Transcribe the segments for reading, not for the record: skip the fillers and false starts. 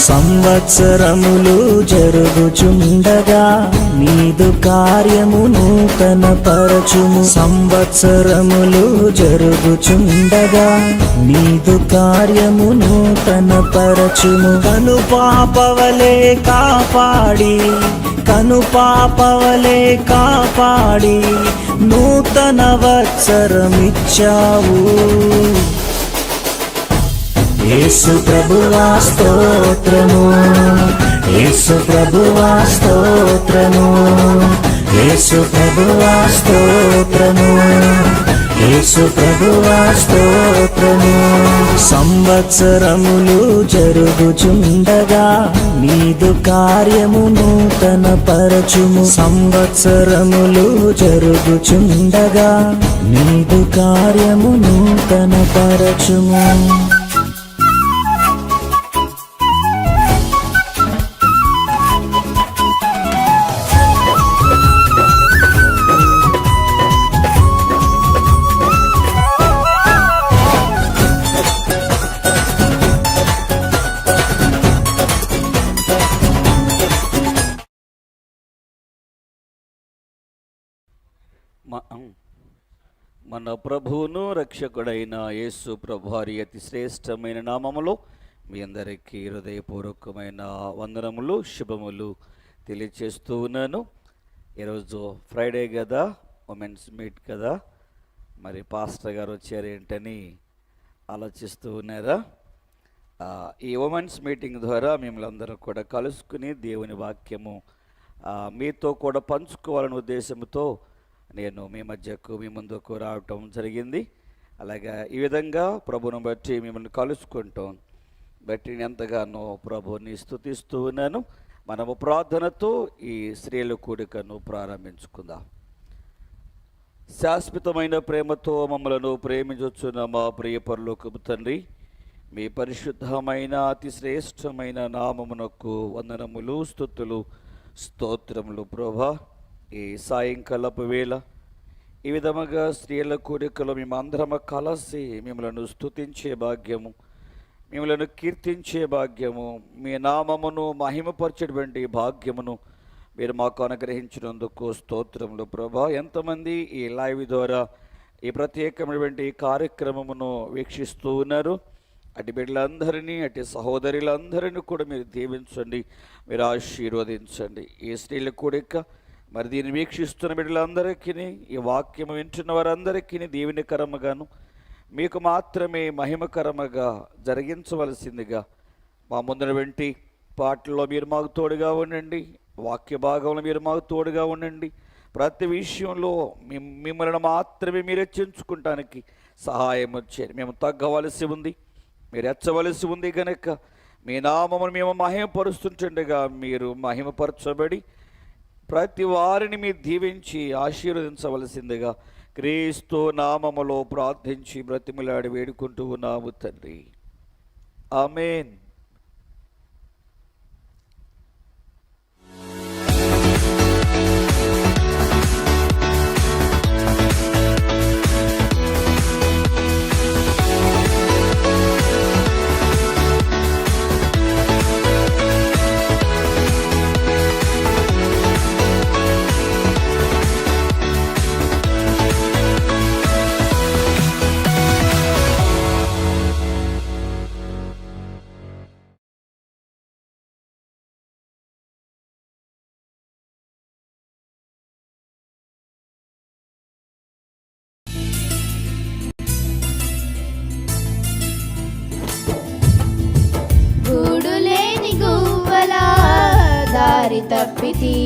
సంవత్సరములు జరుగుచుండగా నీదు కార్యము నూతన పరచుము. సంవత్సరములు జరుగుచుండగా నీదు కార్యము నూతన పరచుము. కనుపాపవలే కాపాడి కనుపాపవలే కాపాడి నూతన వత్సరమిచ్చావు. యేసు ప్రభువా స్తోత్రము, యేసు ప్రభువా స్తోత్రము, యేసు ప్రభువా స్తోత్రము, యేసు ప్రభువా స్తోత్రము. సంవత్సరములు జరుగుచుండగా నీదు కార్యము నూతన పరచుము. సంవత్సరములు జరుగుచుండగా నీదు కార్యము నూతన పరచుము. మన ప్రభువును రక్షకుడైన యేసు ప్రభువారి అతి శ్రేష్టమైన నామములో మీ అందరికీ హృదయపూర్వకమైన వందనములు, శుభములు తెలియచేస్తూ ఉన్నాను. ఈరోజు ఫ్రైడే కదా, ఉమెన్స్ మీట్ కదా, మరి పాస్టర్ గారు వచ్చారేంటని ఆలోచిస్తూ ఉన్నారా? ఈ ఉమెన్స్ మీటింగ్ ద్వారా మిమ్మల్ని అందరూ కూడా కలుసుకుని దేవుని వాక్యము మీతో కూడా పంచుకోవాలనే ఉద్దేశంతో నేను మీ మధ్యకు మీ ముందుకు రావటం జరిగింది. అలాగే ఈ విధంగా ప్రభువును బట్టి మిమ్మల్ని కలుసుకుంటాం బట్టి నేను ఎంతగానో ప్రభువుని స్తుతిస్తూ ఉన్నాను. మనము ప్రార్థనతో ఈ స్త్రీల కూడికను ప్రారంభించుకుందాం. శాశ్వతమైన ప్రేమతో మమ్మలను ప్రేమించుచున్న మా ప్రియ పరలోకపు తండ్రి, మీ పరిశుద్ధమైన అతి శ్రేష్టమైన నామమునకు వందనములు, స్తుతులు, స్తోత్రములు. ప్రభా, ఈ సాయంకాలపు వేళ ఈ విధముగా స్త్రీల కూడికలో మేమందరము కలిసి మిమ్మలను స్తుతించే భాగ్యము, మిమ్మలను కీర్తించే భాగ్యము, మీ నామమును మహిమపరచేటువంటి భాగ్యమును మీరు మాకు అనుగ్రహించినందుకు స్తోత్రములు. ప్రభా, ఎంతమంది ఈ లైవ్ ద్వారా ఈ ప్రత్యేకమైనటువంటి కార్యక్రమమును వీక్షిస్తూ ఉన్నారు, అటు బిడ్డలందరినీ అటు సహోదరులందరినీ కూడా మీరు దీవించండి, మీరు ఆశీర్వదించండి. ఈ స్త్రీల కూడిక మరి దీన్ని వీక్షిస్తున్న బిడ్డలందరికీ, ఈ వాక్యము వింటున్న వారందరికీ దీవెనకరముగాను మీకు మాత్రమే మహిమకరముగా జరిగించవలసిందిగా మా ముందున వెంటి పాటల్లో మీరు మాకు తోడుగా ఉండండి, వాక్య భాగంలో మీరు మాకు తోడుగా ఉండండి. ప్రతి విషయంలో మిమ్మల్ని మాత్రమే మీరు హెచ్చించుకుంటానికి సహాయం వచ్చేది. మేము తగ్గవలసి ఉంది, మీరు హెచ్చవలసి ఉంది కనుక మీ నామమును మేము మహిమపరుస్తుంటుండగా మీరు మహిమపరచబడి ప్రతి వారిని మీరు దీవించి ఆశీర్వదించవలసిందిగా క్రీస్తు నామములో ప్రార్థించి బ్రతిమిలాడి వేడుకుంటూ ఉన్నాము తండ్రి, ఆమేన్. తప్పితి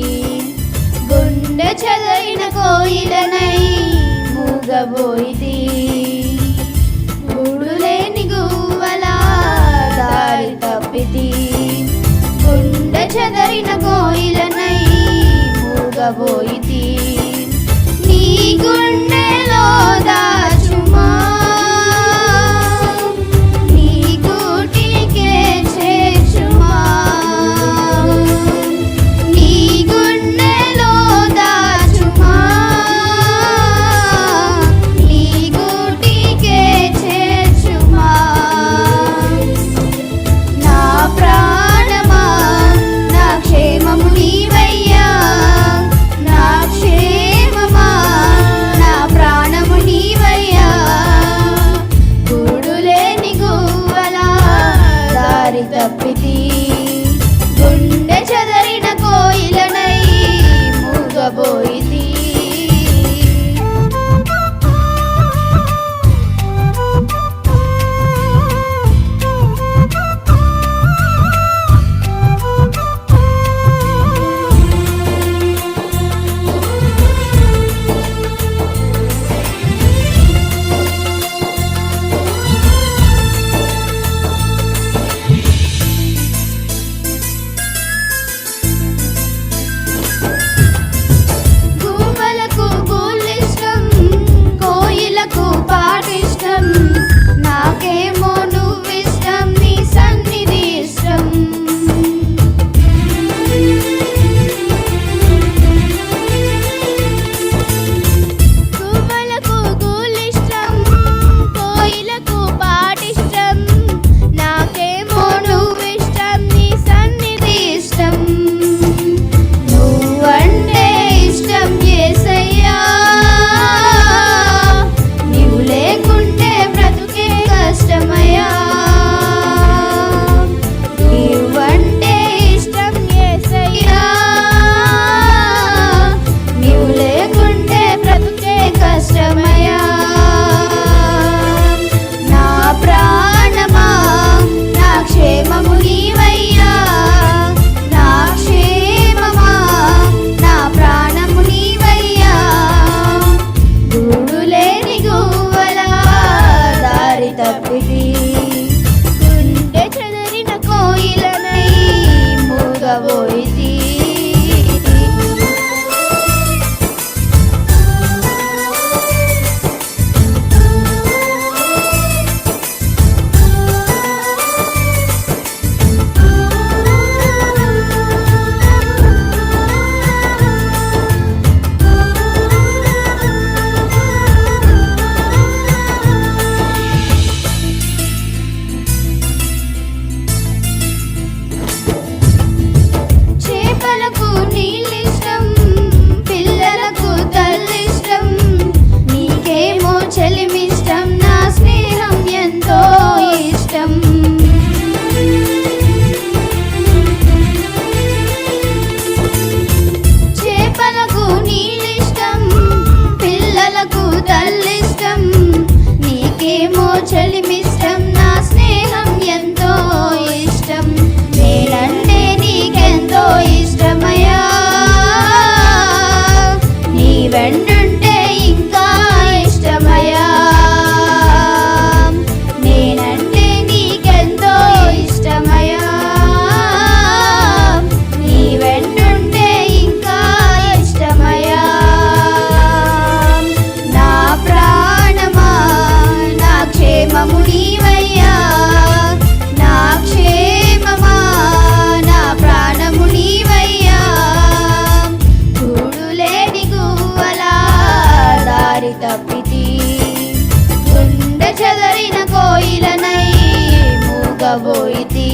గుండె చదైన కోయిలనై మూగబోయితి. గూడులేని గువ్వలా దారి తప్పితి గుండె చదైన కోయిలనై మూగబోయితి నీ గుండెలో దాచుమా నీ గూటికే చేర్చుమా నీ గుండెలో దాచుమా నీ గూటికే చేర్చుమా నా ప్రాణమా నా క్షేమము నీవయ్యా నా క్షేమమా నా ప్రాణము నీవయ్యా గూడులేని గువ్వలా దారి తప్పితి గుండె చెదరిన కోయిలనై మూగబోయితి గువ్వలకు గూళ్ళిష్టం కోయిలకు పాటిష్టం నాకేమో నువ్విష్టం నీ సన్నిధి ఇష్టం గువ్వలకు గూళ్ళిష్టం కోయిలకు పాటిష్టం నాకేమో నువ్విష్టం నీ సన్నిధి ఇష్టం నువ్వంటే ఇష్టం యేసయ్యా నీవు లేకుంటే బ్రతుకే కష్టమయ్యా నువ్వంటే ఇష్టం యేసయ్యా నీవు లేకుంటే బ్రతుకే కష్టమయ్యా నా ప్రాణమా నా క్షేమము నీవయ్యా నా క్షేమమా నా ప్రాణము నీవయ్యా గూడులేని గువ్వలా దారి తప్పితి గుండె చెదరిన కోయిలనై మూగబోయితి చేపలకు నీళ్ళిష్టం పిల్లలకు తల్లిష్టం నీకేమో చెలిమిష్టం నా స్నేహం ఎంతో ఇష్టం చేపలకు నీళ్ళిష్టం పిల్లలకు తల్లిష్టం నీకేమో చెలిమిష్టం నా స్నేహం ఎంతో ఇష్టం నేనంటే నీకెంతో ఇష్టమయ్యా నీ వెంటుంటే ఇంకా ఇష్టమయ్యా నేనంటే నీకెంతో ఇష్టమయ్యా నీ వెంటుంటే ఇంకా ఇష్టమయ్యా నా ప్రాణమా నా క్షేమము నీవయ్యా నా క్షేమమా నా ప్రాణము నీవయ్యా గూడులేని గువ్వలా దారి తప్పితి గుండె చెదరిన కోయిలనై మూగబోయితి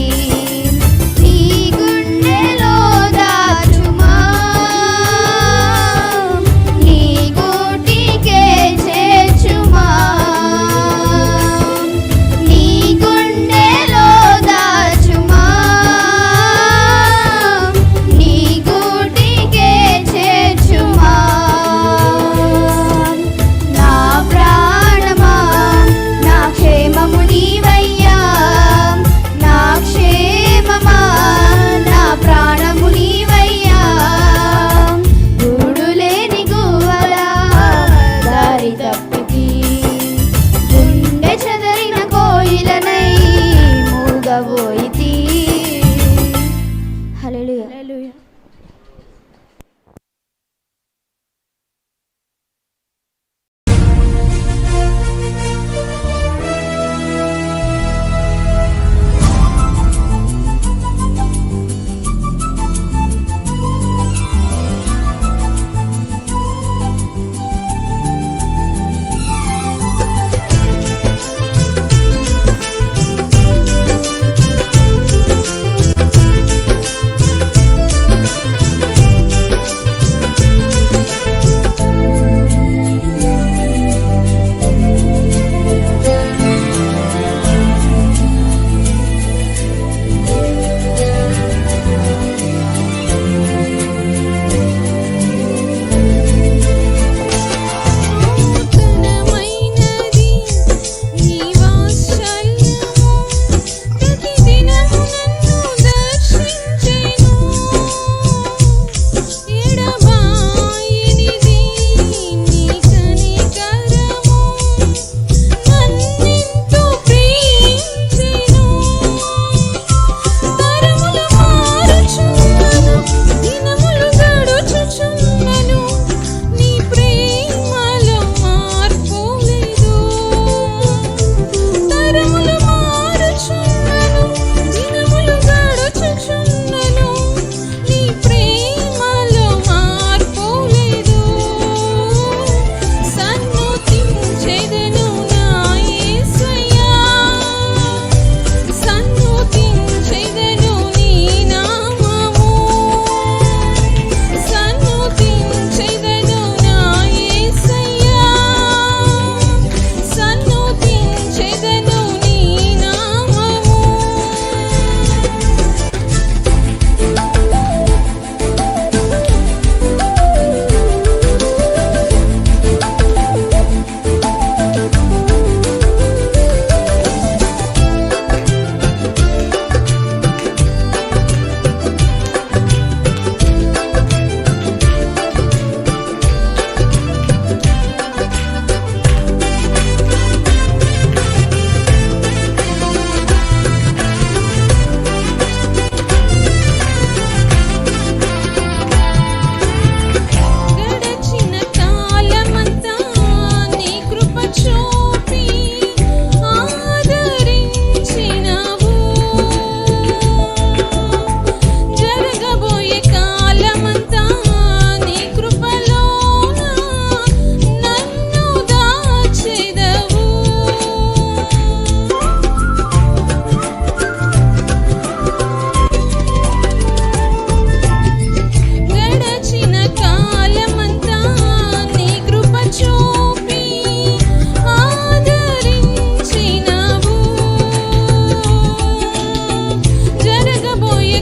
నీ గుండెలో దాచుమా నీ గూటికే చేర్చుమా నీ గుండెలో దాచుమా నీ గూటికే చేర్చుమా నా ప్రాణమా నా క్షేమము నీవయ్యా నా క్షేమ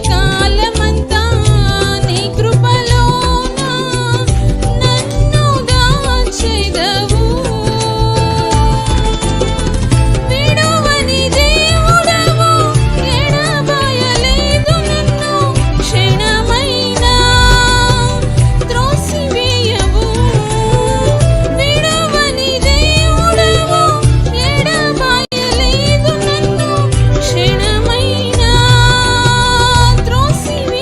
కాలమంతా నీ కృపలోన నన్ను దాచెదవు. విడువని దేవుడవు, ఎడబాయలేదు నన్ను క్షణమైనా త్రోసివేయవు. విడువని దేవుడవు, ఎడబాయలేదు నన్ను క్షణమైనా త్రోసివేయవు.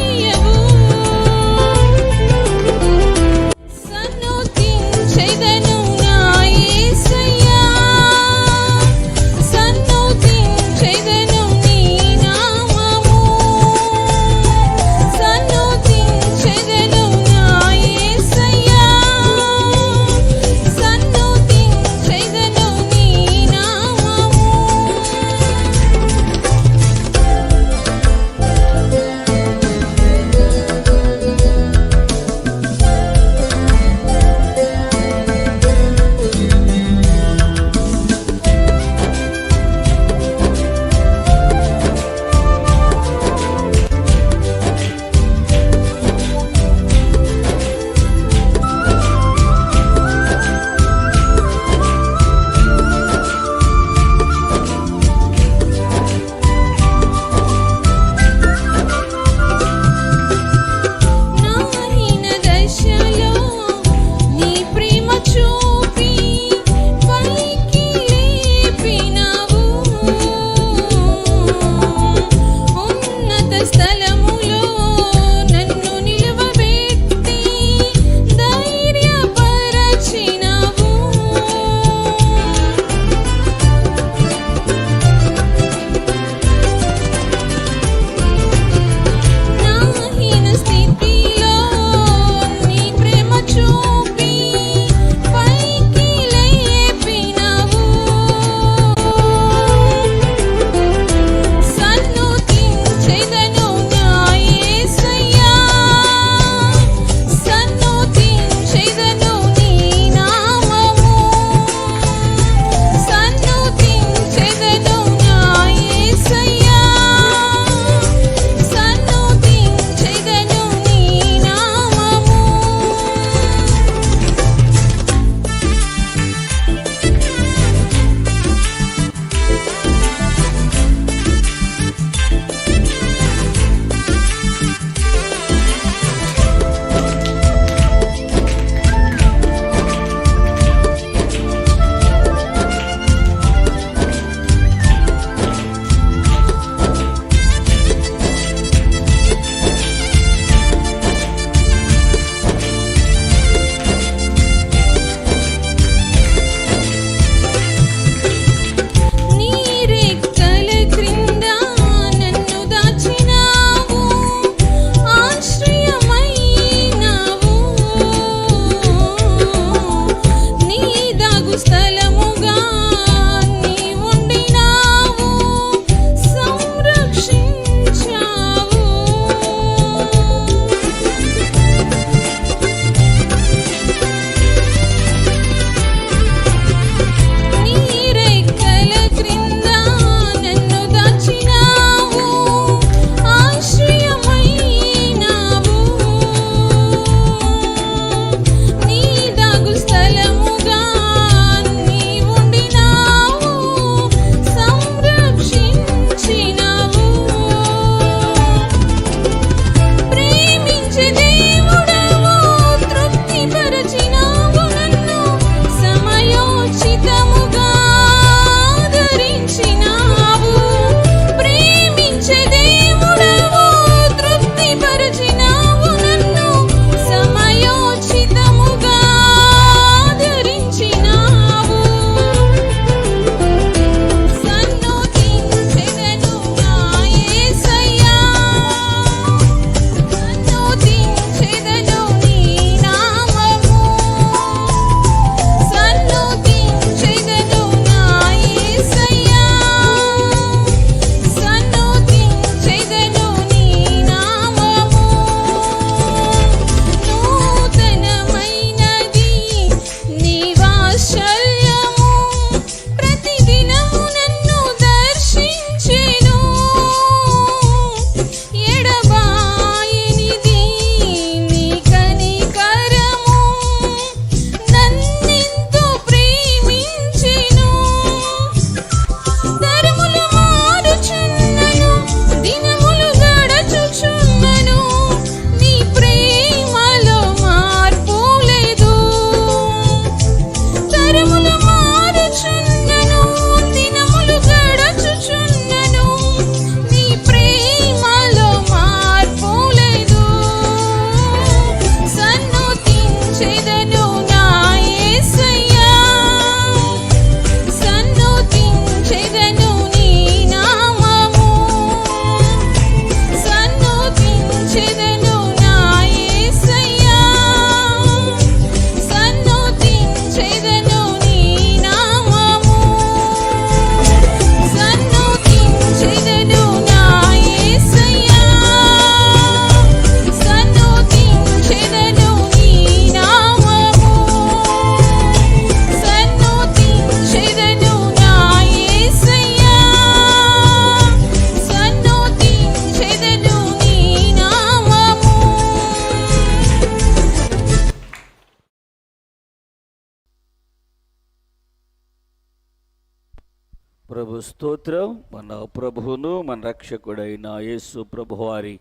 ప్రభు స్తోత్రం. మన ప్రభువును మన రక్షకుడైన యేసు ప్రభువారి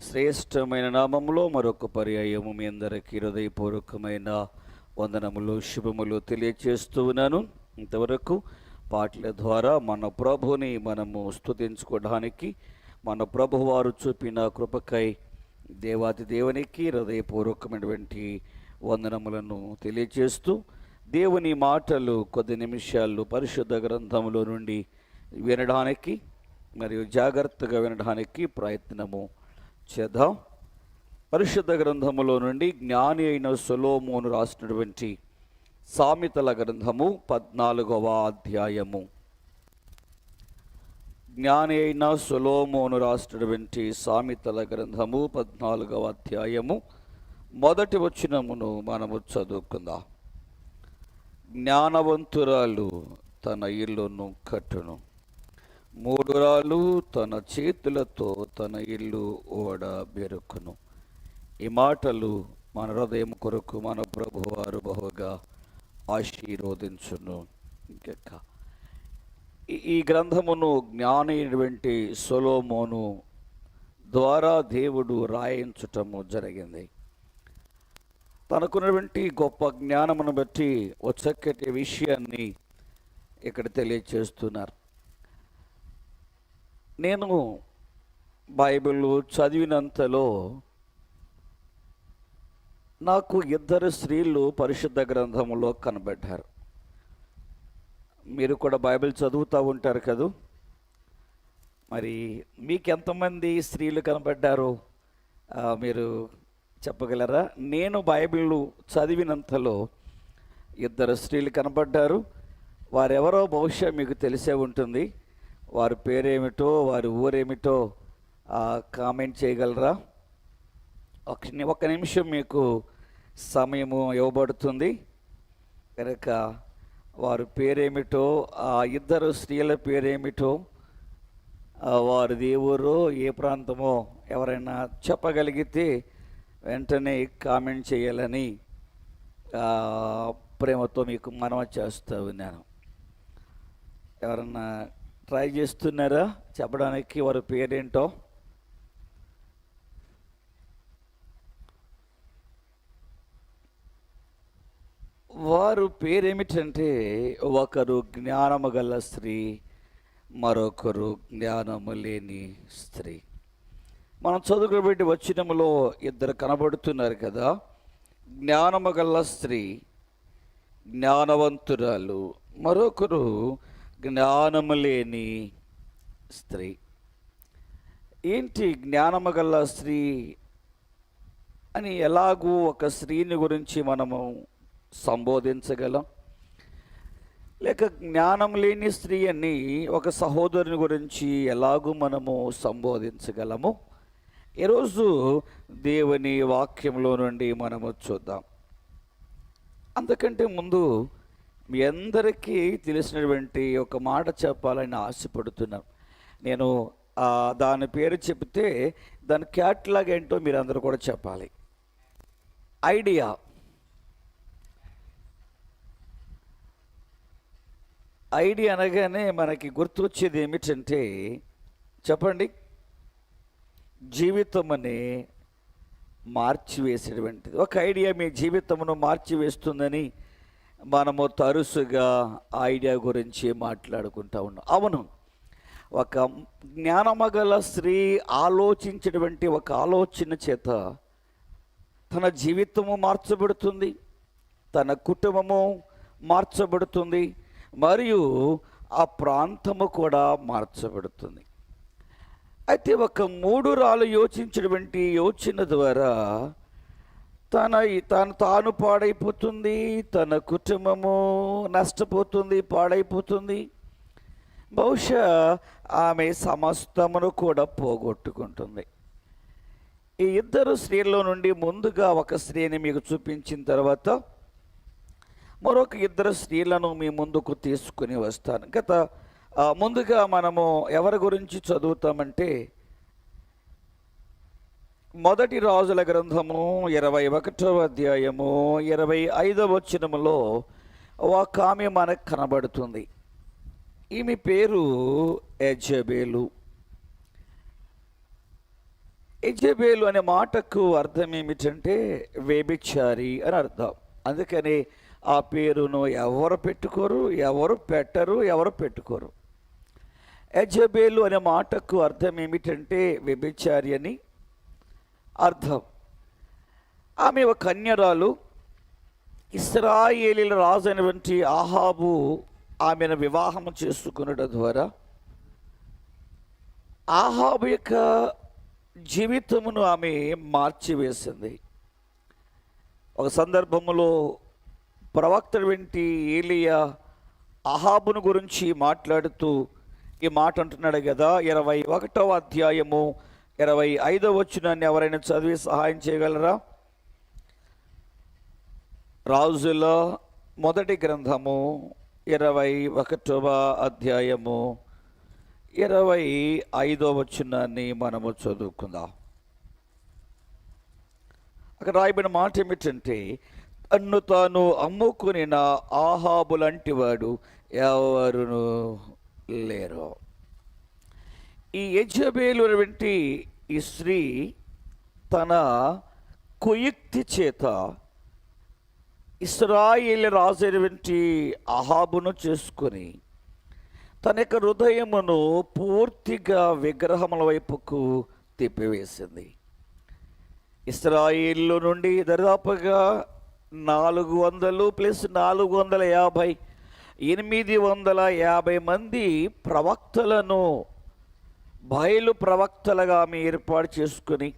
శ్రేష్టమైన నామములో మరొక పర్యాయము మీ అందరికీ హృదయపూర్వకమైన వందనములు శుభములు తెలియచేస్తూ ఉన్నాను. ఇంతవరకు పాటల ద్వారా మన ప్రభుని మనము స్తుతించుకోవడానికి మన ప్రభువారు చూపిన కృపకై దేవాతి దేవునికి హృదయపూర్వకమైనటువంటి వందనములను తెలియచేస్తూ దేవుని మాటలు కొద్ది నిమిషాలు పరిశుద్ధ గ్రంథములో నుండి వినడానికి మరియు జాగ్రత్తగా వినడానికి ప్రయత్నము చేద్దాం. పరిశుద్ధ గ్రంథములో నుండి జ్ఞాని అయిన సొలొమోను రాసినటువంటి సామెతల గ్రంథము 14వ అధ్యాయము. జ్ఞాని అయిన సొలొమోను రాసినటువంటి సామెతల గ్రంథము 14వ అధ్యాయము మొదటి వచనమును మనము చదువుకుందాం. జ్ఞానవంతురాలు తన ఇల్లును కట్టును, మూఢురాలు తన చేతులతో తన ఇల్లు ఓడ బెరుకును. ఈ మాటలు మన హృదయం కొరకు మన ప్రభువారు బహుగా ఆశీర్వదించును. ఇంకా ఈ గ్రంథమును జ్ఞాని అయినటువంటి సొలొమోను ద్వారా దేవుడు రాయించటము జరిగింది. తనకున్నటువంటి గొప్ప జ్ఞానమును బట్టి ఒక చక్కటి విషయాన్ని ఇక్కడ తెలియచేస్తున్నారు. నేను బైబిల్ చదివినంతలో నాకు 2 స్త్రీలు పరిశుద్ధ గ్రంథంలో కనబడ్డారు. మీరు కూడా బైబిల్ చదువుతూ ఉంటారు కదూ. మరి మీకు ఎంతమంది స్త్రీలు కనబడ్డారో మీరు చెప్పగలరా? నేను బైబిల్ చదివినంతలో 2 స్త్రీలు కనబడ్డారు. వారెవరో బహుశా మీకు తెలిసే ఉంటుంది. వారి పేరేమిటో వారి ఊరేమిటో కామెంట్ చేయగలరా? ఒక నిమిషం మీకు సమయము ఇవ్వబడుతుంది కనుక వారి పేరేమిటో, ఆ 2 స్త్రీల పేరేమిటో, వారిది ఏ ఊరో ఏ ప్రాంతమో ఎవరైనా చెప్పగలిగితే వెంటనే కామెంట్ చేయాలని ప్రేమతో మీకు మనవి చేస్తూ ఉన్నాను. ఎవరన్నా ట్రై చేస్తున్నారా చెప్పడానికి వారి పేరేంటో? వారు పేరేమిటంటే ఒకరు జ్ఞానము గల స్త్రీ, మరొకరు జ్ఞానము లేని స్త్రీ. మనం చదువుకోబెట్టి వచనములో 2 కనబడుతున్నారు కదా. జ్ఞానము గల స్త్రీ, జ్ఞానవంతురాలు, మరొకరు జ్ఞానము లేని స్త్రీ. ఏంటి జ్ఞానము గల స్త్రీ అని ఎలాగూ ఒక స్త్రీని గురించి మనము సంబోధించగలం? లేక జ్ఞానం లేని స్త్రీ అని ఒక సహోదరుని గురించి ఎలాగూ మనము సంబోధించగలము? ఈరోజు దేవుని వాక్యంలో నుండి మనము చూద్దాం. అంతకంటే ముందు మీ అందరికీ తెలిసినటువంటి ఒక మాట చెప్పాలని ఆశపడుతున్నాను. నేను దాని పేరు చెబితే దాని క్యాట్లాగ్ ఏంటో మీరు అందరూ కూడా చెప్పాలి. ఐడియా. ఐడియా అనగానే మనకి గుర్తొచ్చేది ఏమిటంటే చెప్పండి, జీవితం అనే మార్చివేసేటువంటిది. ఒక ఐడియా మీ జీవితమును మార్చివేస్తుందని మనము తరచుగా ఐడియా గురించి మాట్లాడుకుంటూ ఉన్నాం. అవును, ఒక జ్ఞానమగల స్త్రీ ఆలోచించేటువంటి ఒక ఆలోచన చేత తన జీవితము మార్చబడుతుంది, తన కుటుంబము మార్చబడుతుంది, మరియు ఆ ప్రాంతము కూడా మార్చబడుతుంది. అయితే ఒక మూఢురాలు యోచించినటువంటి యోచన ద్వారా తాను పాడైపోతుంది, తన కుటుంబము నష్టపోతుంది, పాడైపోతుంది. బహుశా ఆమె సమస్తమును కూడా పోగొట్టుకుంటుంది. ఈ 2 స్త్రీల్లో నుండి ముందుగా ఒక స్త్రీని మీకు చూపించిన తర్వాత మరొక 2 స్త్రీలను మీ ముందుకు తీసుకుని వస్తాను. ముందుగా మనము ఎవరి గురించి చదువుతామంటే మొదటి రాజుల గ్రంథము 21వ అధ్యాయము 25వ వచనములో ఒక ఆమె మనకు కనబడుతుంది. ఈమె పేరు యెజబెలు. యెజబెలు అనే మాటకు అర్థం ఏమిటంటే వ్యభిచారి అని అర్థం. అందుకని ఆ పేరును ఎవరు పెట్టుకోరు, ఎవరు పెట్టుకోరు. యెజబెలు అనే మాటకు అర్థం ఏమిటంటే వ్యభిచారి అని అర్థం. ఆమె ఒక కన్యరాలు. ఇశ్రాయేలీల రాజు అయినటువంటి ఆహాబు ఆమెను వివాహం చేసుకునడం ద్వారా ఆహాబు యొక్క జీవితమును ఆమె మార్చివేసింది. ఒక సందర్భంలో ప్రవక్తడు వెంటి ఏలియా ఆహాబును గురించి మాట్లాడుతూ ఈ మాట అంటున్నాడు కదా. 21వ అధ్యాయము 25వ వచనాన్ని ఎవరైనా చదివి సహాయం చేయగలరా? రాజుల మొదటి గ్రంథము 21వ అధ్యాయము 25వ వచనాన్ని మనము చదువుకుందాం. అక్కడ రాయబడిన మాట ఏమిటంటే, తన్ను తాను అమ్ముకునిన ఆహాబు లాంటి వాడు ఎవరును లేరు. ఈ యెజబెలు వంటి ఈ స్త్రీ తన కుయుక్తి చేత ఇశ్రాయేలు రాజైనటువంటి అహాబును చేసుకొని తన యొక్క హృదయమును పూర్తిగా విగ్రహముల వైపుకు తిప్పివేసింది. ఇశ్రాయేలు నుండి దరిదాపుగా 400 ప్లస్ 450 850 మంది ప్రవక్తలను బయలు ప్రవక్తలుగా ఆమె ఏర్పాటు చేసుకుని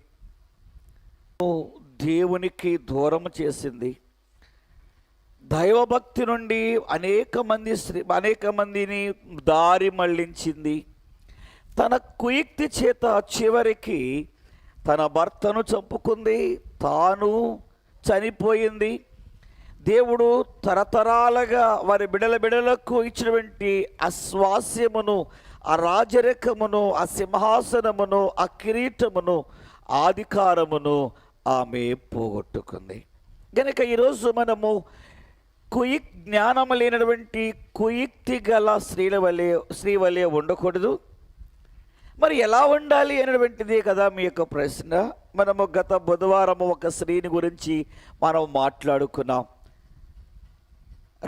దేవునికి దూరం చేసింది. దైవభక్తి నుండి అనేక మందిని దారి మళ్లించింది. తన కుయుక్తి చేత చివరికి తన భర్తను చంపుకుంది, తాను చనిపోయింది. దేవుడు తరతరాలుగా వారి బిడలకు ఇచ్చినటువంటి ఆ స్వాస్యమును, ఆ రాజరికమును, ఆ సింహాసనమును, ఆ కిరీటమును, అధికారమును ఆమె పోగొట్టుకుంది. కనుక ఈరోజు మనము జ్ఞానము లేనటువంటి కుయుక్తి గల స్త్రీ వలె ఉండకూడదు. మరి ఎలా ఉండాలి అనేటువంటిదే కదా మీ యొక్క ప్రశ్న. మనము గత బుధవారము ఒక స్త్రీని గురించి మనం మాట్లాడుకున్నాం.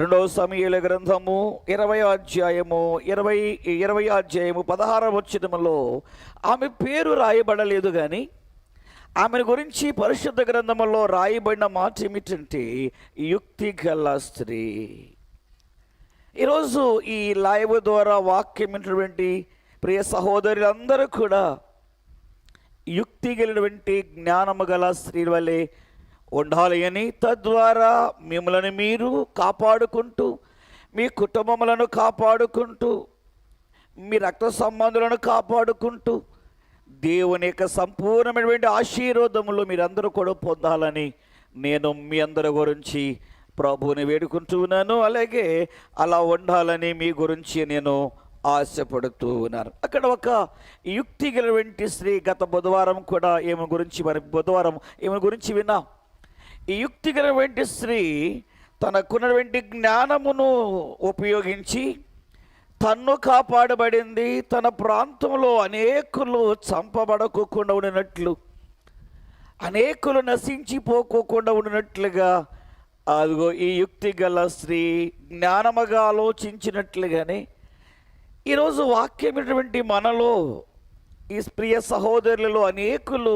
2వ సమూయేలు గ్రంథము 20వ అధ్యాయము 16వ వచనములో ఆమె పేరు రాయబడలేదు, కానీ ఆమెను గురించి పరిశుద్ధ గ్రంథములో రాయబడిన మాట ఏమిటంటే యుక్తి గల స్త్రీ. ఈరోజు ఈ లైవ్ ద్వారా వాక్యం విన్నటువంటి ప్రియ సహోదరులందరూ కూడా యుక్తి కలిగినటువంటి జ్ఞానము గల స్త్రీ వలె ఉండాలి అని, తద్వారా మిమ్మల్ని మీరు కాపాడుకుంటూ, మీ కుటుంబములను కాపాడుకుంటూ, మీ రక్త సంబంధులను కాపాడుకుంటూ దేవుని యొక్క సంపూర్ణమైనటువంటి ఆశీర్వాదములు మీరందరూ కూడా పొందాలని నేను మీ అందరి గురించి ప్రభువుని వేడుకుంటూ ఉన్నాను. అలాగే అలా ఉండాలని మీ గురించి నేను ఆశపడుతూ ఉన్నాను. అక్కడ ఒక యుక్తి కలిగినటువంటి స్త్రీ, గత బుధవారం కూడా ఈమె గురించి విన్నాం. ఈ యుక్తి కలిగినటువంటి స్త్రీ తనకున్నటువంటి జ్ఞానమును ఉపయోగించి తన్ను కాపాడబడింది. తన ప్రాంతంలో అనేకులు చంపబడకోకుండా ఉండినట్లు, అనేకులు నశించిపోకోకుండా ఉండినట్లుగా అదిగో ఈ యుక్తి గల స్త్రీ జ్ఞానముగా ఆలోచించినట్లుగానే ఈరోజు వాక్యమైనటువంటి మనలో ఈ ప్రియ సహోదరులలో అనేకులు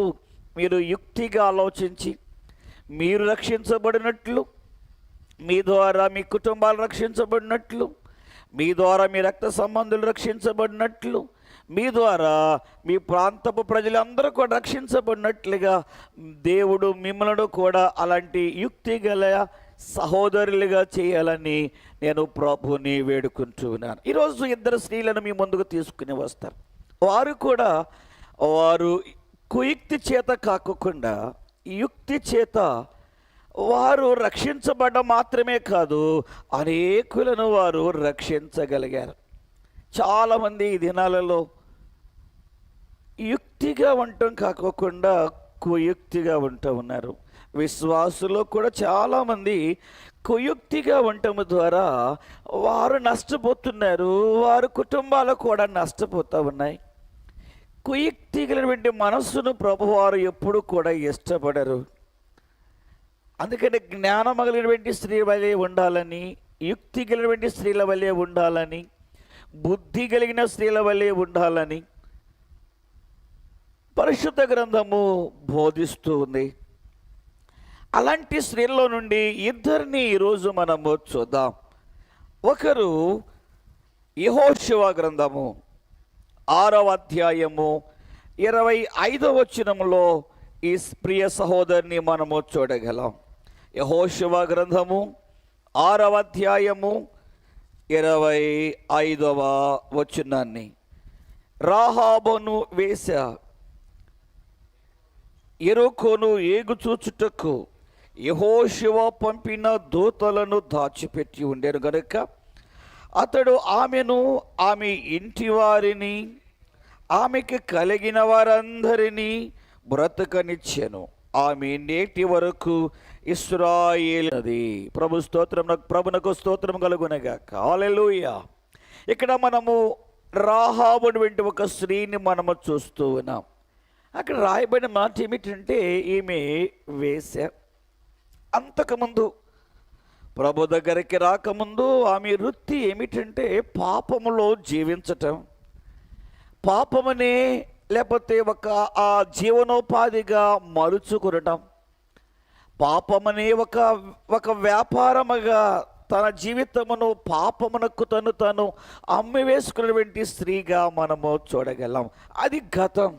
మీరు యుక్తిగా ఆలోచించి మీరు రక్షించబడినట్లు, మీ ద్వారా మీ కుటుంబాలు రక్షించబడినట్లు, మీ ద్వారా మీ రక్త సంబంధులు రక్షించబడినట్లు, మీ ద్వారా మీ ప్రాంతపు ప్రజలందరూ కూడా రక్షించబడినట్లుగా దేవుడు మిమ్మల్ని కూడా అలాంటి యుక్తి గల సహోదరులుగా చేయాలని నేను ప్రభుని వేడుకుంటూ ఉన్నాను. ఈరోజు 2 స్త్రీలను మీ ముందుకు తీసుకుని వస్తారు. వారు కుయుక్తి చేత కాకుండా యుక్తి చేత వారు రక్షించబడ్డం మాత్రమే కాదు, అనేకులను వారు రక్షించగలిగారు. చాలామంది ఈ దినాలలో యుక్తిగా ఉండటం కాకోకుండా కుయుక్తిగా ఉంటూ ఉన్నారు. విశ్వాసులు కూడా చాలామంది కుయుక్తిగా ఉండటం ద్వారా వారు నష్టపోతున్నారు, వారి కుటుంబాలు కూడా నష్టపోతూ ఉన్నాయి. కుయుక్తి కలిగినటువంటి మనస్సును ప్రభువారు ఎప్పుడు కూడా ఇష్టపడరు. అందుకని జ్ఞానం కలిగినటువంటి స్త్రీ వలె ఉండాలని, యుక్తి కలిగినటువంటి స్త్రీల వలె ఉండాలని, బుద్ధి కలిగిన స్త్రీల వలె ఉండాలని పరిశుద్ధ గ్రంథము బోధిస్తూ ఉంది. అలాంటి స్త్రీల్లో నుండి ఇద్దరిని ఈరోజు మనము చూద్దాం. ఒకరు యెహోషువ గ్రంథము 6వ అధ్యాయము 25వ వచనములో ఈ ప్రియ సహోదరిని మనము చూడగలం. యెహోషువ గ్రంథము 6వ అధ్యాయము 25వ వచనాన్ని. రాహాబును వేశ్య యెరికోను ఏగుచూచుటకు యెహోషువ పంపిన దూతలను దాచిపెట్టి ఉండెను గనుక అతడు ఆమెను, ఆమె ఇంటి వారిని, ఆమెకి కలిగిన వారందరినీ బ్రతకనిచ్చెను. ఆమె నేటి వరకు ఇశ్రాయేలు నది. ప్రభునకు స్తోత్రం కలుగునగాక. హల్లెలూయా. ఇక్కడ మనము రాహాబు వంటి ఒక స్త్రీని మనము చూస్తూ ఉన్నాం. అక్కడ రాయబడిన మాట ఏమిటంటే ఈమె వేశ్య. అంతకుముందు ప్రభు దగ్గరికి రాకముందు ఆమె వృత్తి ఏమిటంటే పాపములో జీవించటం, పాపమునే లేకపోతే ఆ జీవనోపాధిగా మలుచుకునటం, పాపమనే ఒక వ్యాపారముగా తన జీవితమును పాపమునకు తను అమ్మివేసుకున్నటువంటి స్త్రీగా మనము చూడగలం. అది గతం.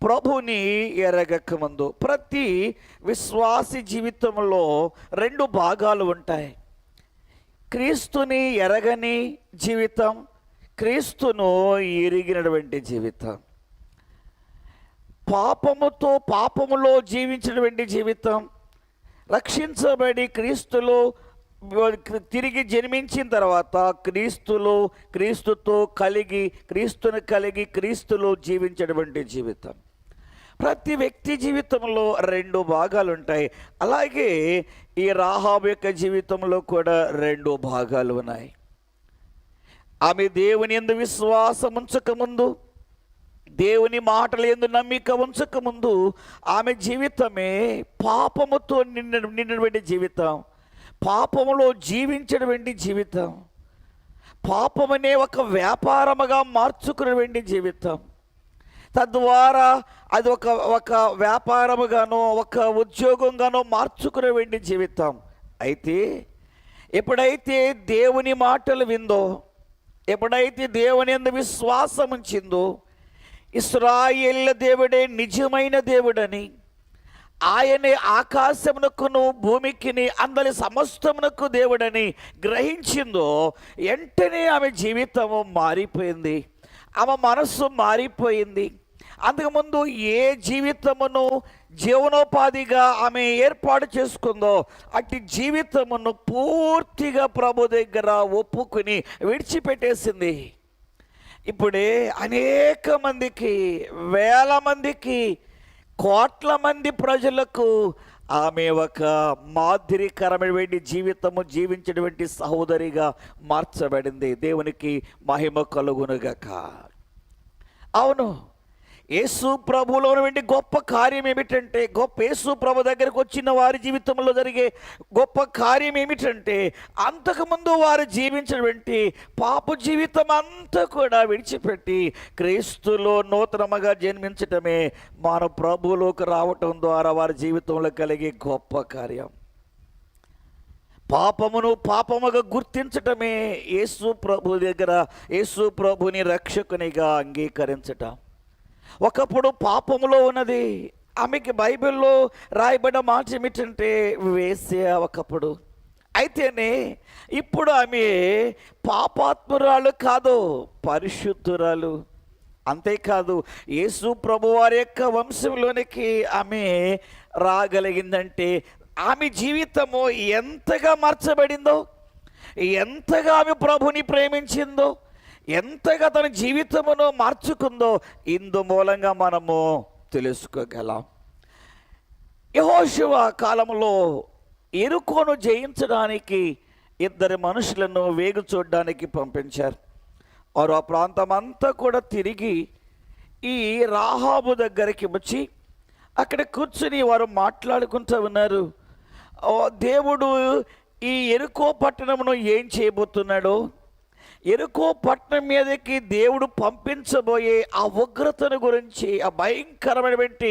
ప్రభుని ఎరగక ముందు ప్రతి విశ్వాసి జీవితంలో 2 భాగాలు ఉంటాయి. క్రీస్తుని ఎరగని జీవితం, క్రీస్తును ఎరిగినటువంటి జీవితం. పాపములో జీవించినటువంటి జీవితం, రక్షించబడి క్రీస్తులో తిరిగి జన్మించిన తర్వాత క్రీస్తుతో క్రీస్తుని కలిగి క్రీస్తులో జీవించేటువంటి జీవితం. ప్రతి వ్యక్తి జీవితంలో 2 భాగాలు ఉంటాయి. అలాగే ఈ రాహాబు యొక్క జీవితంలో కూడా 2 భాగాలు ఉన్నాయి. ఆమె దేవుని యందు విశ్వాసం ఉంచకముందు, దేవుని మాటల యందు నమ్మిక ఉంచకముందు ఆమె జీవితమే పాపముతో నిండినటువంటి జీవితం, పాపములో జీవించినటువంటి జీవితం, పాపమనే ఒక వ్యాపారముగా మార్చుకునేటువంటి జీవితం. తద్వారా అది ఒక వ్యాపారముగానో ఒక ఉద్యోగంగానో మార్చుకునేటువంటి జీవితం. అయితే ఎప్పుడైతే దేవుని మాటలు విందో, ఎప్పుడైతే దేవుని యందు విశ్వాసం ఉంచిందో, ఇశ్రాయేలు దేవుడే నిజమైన దేవుడని, ఆయనే ఆకాశమునకును భూమికిని అందరి సమస్తమునకు దేవుడని గ్రహించిందో, వెంటనే ఆమె జీవితము మారిపోయింది, ఆమె మనస్సు మారిపోయింది. అంతకుముందు ఏ జీవితమును జీవనోపాధిగా ఆమె ఏర్పాటు చేసుకుందో అట్టి జీవితమును పూర్తిగా ప్రభు దగ్గర ఒప్పుకుని విడిచిపెట్టేసింది. ఇప్పుడే అనేక మందికి, వేల మందికి, కోట్ల మంది ప్రజలకు ఆమె ఒక మాదిరికరమైన జీవితము జీవించినటువంటి సహోదరిగా మార్చబడింది. దేవునికి మహిమ కలుగునుగాక. అవును, యేసు ప్రభువులో ఉన్నటువంటి గొప్ప కార్యం ఏమిటంటే, యేసు ప్రభు దగ్గరకు వచ్చిన వారి జీవితంలో జరిగే గొప్ప కార్యం ఏమిటంటే, అంతకుముందు వారు జీవించినటువంటి పాప జీవితం అంతా కూడా విడిచిపెట్టి క్రీస్తులో నూతనముగా జన్మించటమే మన ప్రభువులోకి రావటం ద్వారా వారి జీవితంలో కలిగే గొప్ప కార్యం. పాపమును పాపముగా గుర్తించటమే యేసు ప్రభు దగ్గర యేసు ప్రభుని రక్షకునిగా అంగీకరించటం. ఒకప్పుడు పాపములో ఉన్నది. ఆమెకి బైబిల్లో రాయబడిన మాట ఏమిటంటే వేశ్య ఒకప్పుడు. అయితేనే ఇప్పుడు ఆమె పాపాత్మురాలు కాదు, పరిశుద్ధురాలు. అంతేకాదు, యేసు ప్రభు వారి యొక్క వంశంలోనికి ఆమె రాగలిగిందంటే ఆమె జీవితము ఎంతగా మార్చబడిందో, ఎంతగా ఆమె ప్రభుని ప్రేమించిందో, ఎంతగా తన జీవితమును మార్చుకుందో ఇందు మూలంగా మనము తెలుసుకోగలం. యెహోషువ కాలంలో యెరికోను జయించడానికి ఇద్దరు మనుషులను వేగు చూడడానికి పంపించారు. వారు ఆ ప్రాంతం అంతా కూడా తిరిగి ఈ రాహాబు దగ్గరికి వచ్చి అక్కడ కూర్చుని వారు మాట్లాడుకుంటూ ఉన్నారు. దేవుడు ఈ యెరికో పట్టణమును ఏం చేయబోతున్నాడో, యెరికో పట్టణం మీదకి దేవుడు పంపించబోయే ఆ ఉగ్రతను గురించి, ఆ భయంకరమైనటువంటి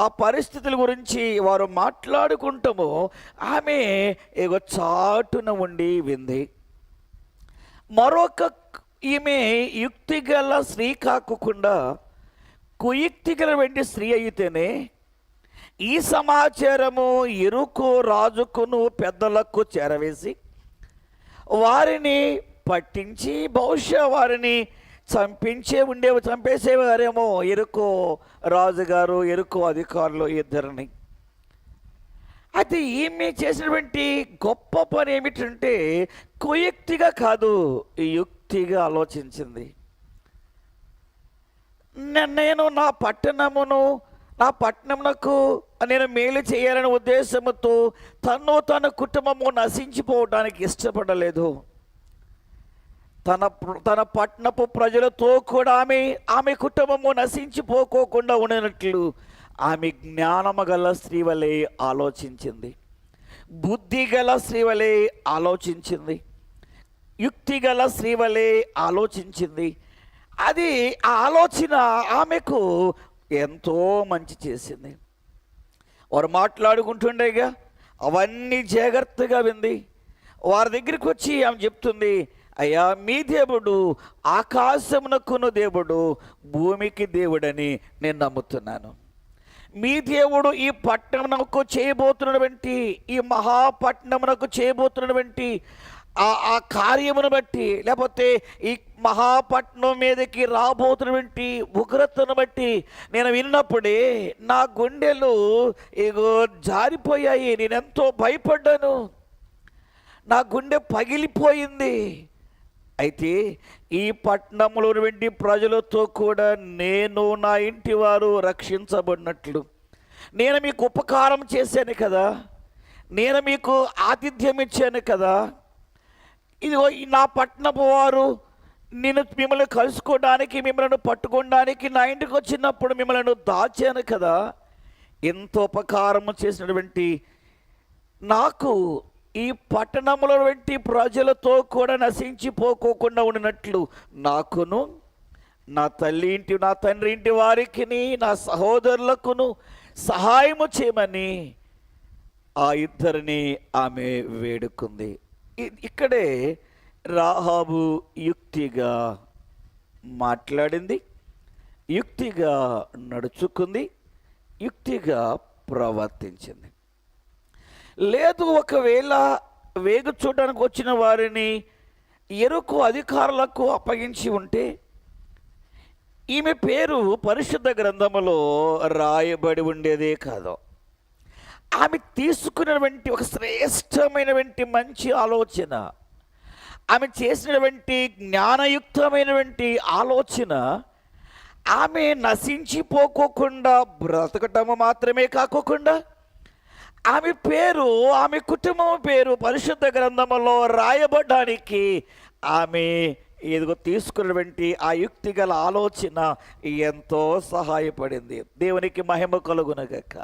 ఆ పరిస్థితుల గురించి వారు మాట్లాడుకుంటాము. ఆమె ఏగో చాటున ఉండి వింది. మరొక ఈమె యుక్తిగల స్త్రీ కాకుండా కుయుక్తిగలటువంటి స్త్రీ అయితేనే ఈ సమాచారము యెరికో రాజుకును పెద్దలకు చేరవేసి వారిని పట్టించి బహుశా వారిని చంపేసేవారేమో యెరికో రాజుగారు, యెరికో అధికారులు ఇద్దరిని. అయితే ఈమె చేసినటువంటి గొప్ప పని ఏమిటంటే కుయుక్తిగా కాదు, యుక్తిగా ఆలోచించింది. నేను నా పట్టణమునకు నేను మేలు చేయాలనే ఉద్దేశంతో తన కుటుంబము నశించిపోవడానికి ఇష్టపడలేదు. తన పట్టణపు ప్రజలతో కూడా ఆమె కుటుంబము నశించిపోకోకుండా ఉండనట్లు ఆమె జ్ఞానము గల స్త్రీ వలె ఆలోచించింది, బుద్ధి గల స్త్రీ వలె ఆలోచించింది, యుక్తి గల స్త్రీ వలె ఆలోచించింది. అది ఆ ఆలోచన ఆమెకు ఎంతో మంచి చేసింది. వారు మాట్లాడుకుంటుండేగా అవన్నీ జాగ్రత్తగా వింది. వారి దగ్గరికి వచ్చి ఆమె చెప్తుంది, అయ్యా మీ దేవుడు ఆకాశమునకును దేవుడు, భూమికి దేవుడని నేను నమ్ముతున్నాను. మీ దేవుడు ఈ పట్టణమునకు చేయబోతున్నటువంటి, ఈ మహాపట్టణమునకు చేయబోతున్నటువంటి ఆ కార్యమును బట్టి, లేకపోతే ఈ మహాపట్నం మీదకి రాబోతున్నటువంటి ఉగ్రతను బట్టి నేను విన్నప్పుడే నా గుండెలు ఇగో జారిపోయాయి. నేనెంతో భయపడ్డాను, నా గుండె పగిలిపోయింది. అయితే ఈ పట్టణంలో వెండి ప్రజలతో కూడా నేను నా ఇంటి వారు రక్షించబడినట్లు నేను మీకు ఉపకారం చేశాను కదా, నేను మీకు ఆతిథ్యం ఇచ్చాను కదా. ఇదిగో నా పట్టణపు వారు మిమ్మల్ని కలుసుకోవడానికి, మిమ్మల్ని పట్టుకోవడానికి నా ఇంటికి వచ్చినప్పుడు మిమ్మల్ని దాచాను కదా. ఎంత ఉపకారం చేసినటువంటి నాకు ఈ పట్టణంలో వంటి ప్రజలతో కూడా నశించిపోకోకుండా ఉండినట్లు నాకును, నా తండ్రి ఇంటి వారికి, నా సహోదరులకును సహాయము చేయమని ఆ ఇద్దరిని ఆమె వేడుకుంది. ఇక్కడే రాహాబు యుక్తిగా మాట్లాడింది, యుక్తిగా నడుచుకుంది, యుక్తిగా ప్రవర్తించింది. లేదు, ఒకవేళ వేగు చూడడానికి వచ్చిన వారిని యెరికో అధికారులకు అప్పగించి ఉంటే ఈమె పేరు పరిశుద్ధ గ్రంథములో రాయబడి ఉండేదే కాదు. ఆమె తీసుకున్నటువంటి ఒక శ్రేష్టమైనటువంటి మంచి ఆలోచన, ఆమె చేసినటువంటి జ్ఞానయుక్తమైనటువంటి ఆలోచన ఆమె నశించిపోకోకుండా బ్రతకటము మాత్రమే కాకోకుండా ఆమె పేరు, ఆమె కుటుంబం పేరు పరిశుద్ధ గ్రంథములో రాయబడడానికి ఆమె ఏదో తీసుకున్నటువంటి ఆ యుక్తి గల ఆలోచన ఎంతో సహాయపడింది. దేవునికి మహిమ కలుగునగాక.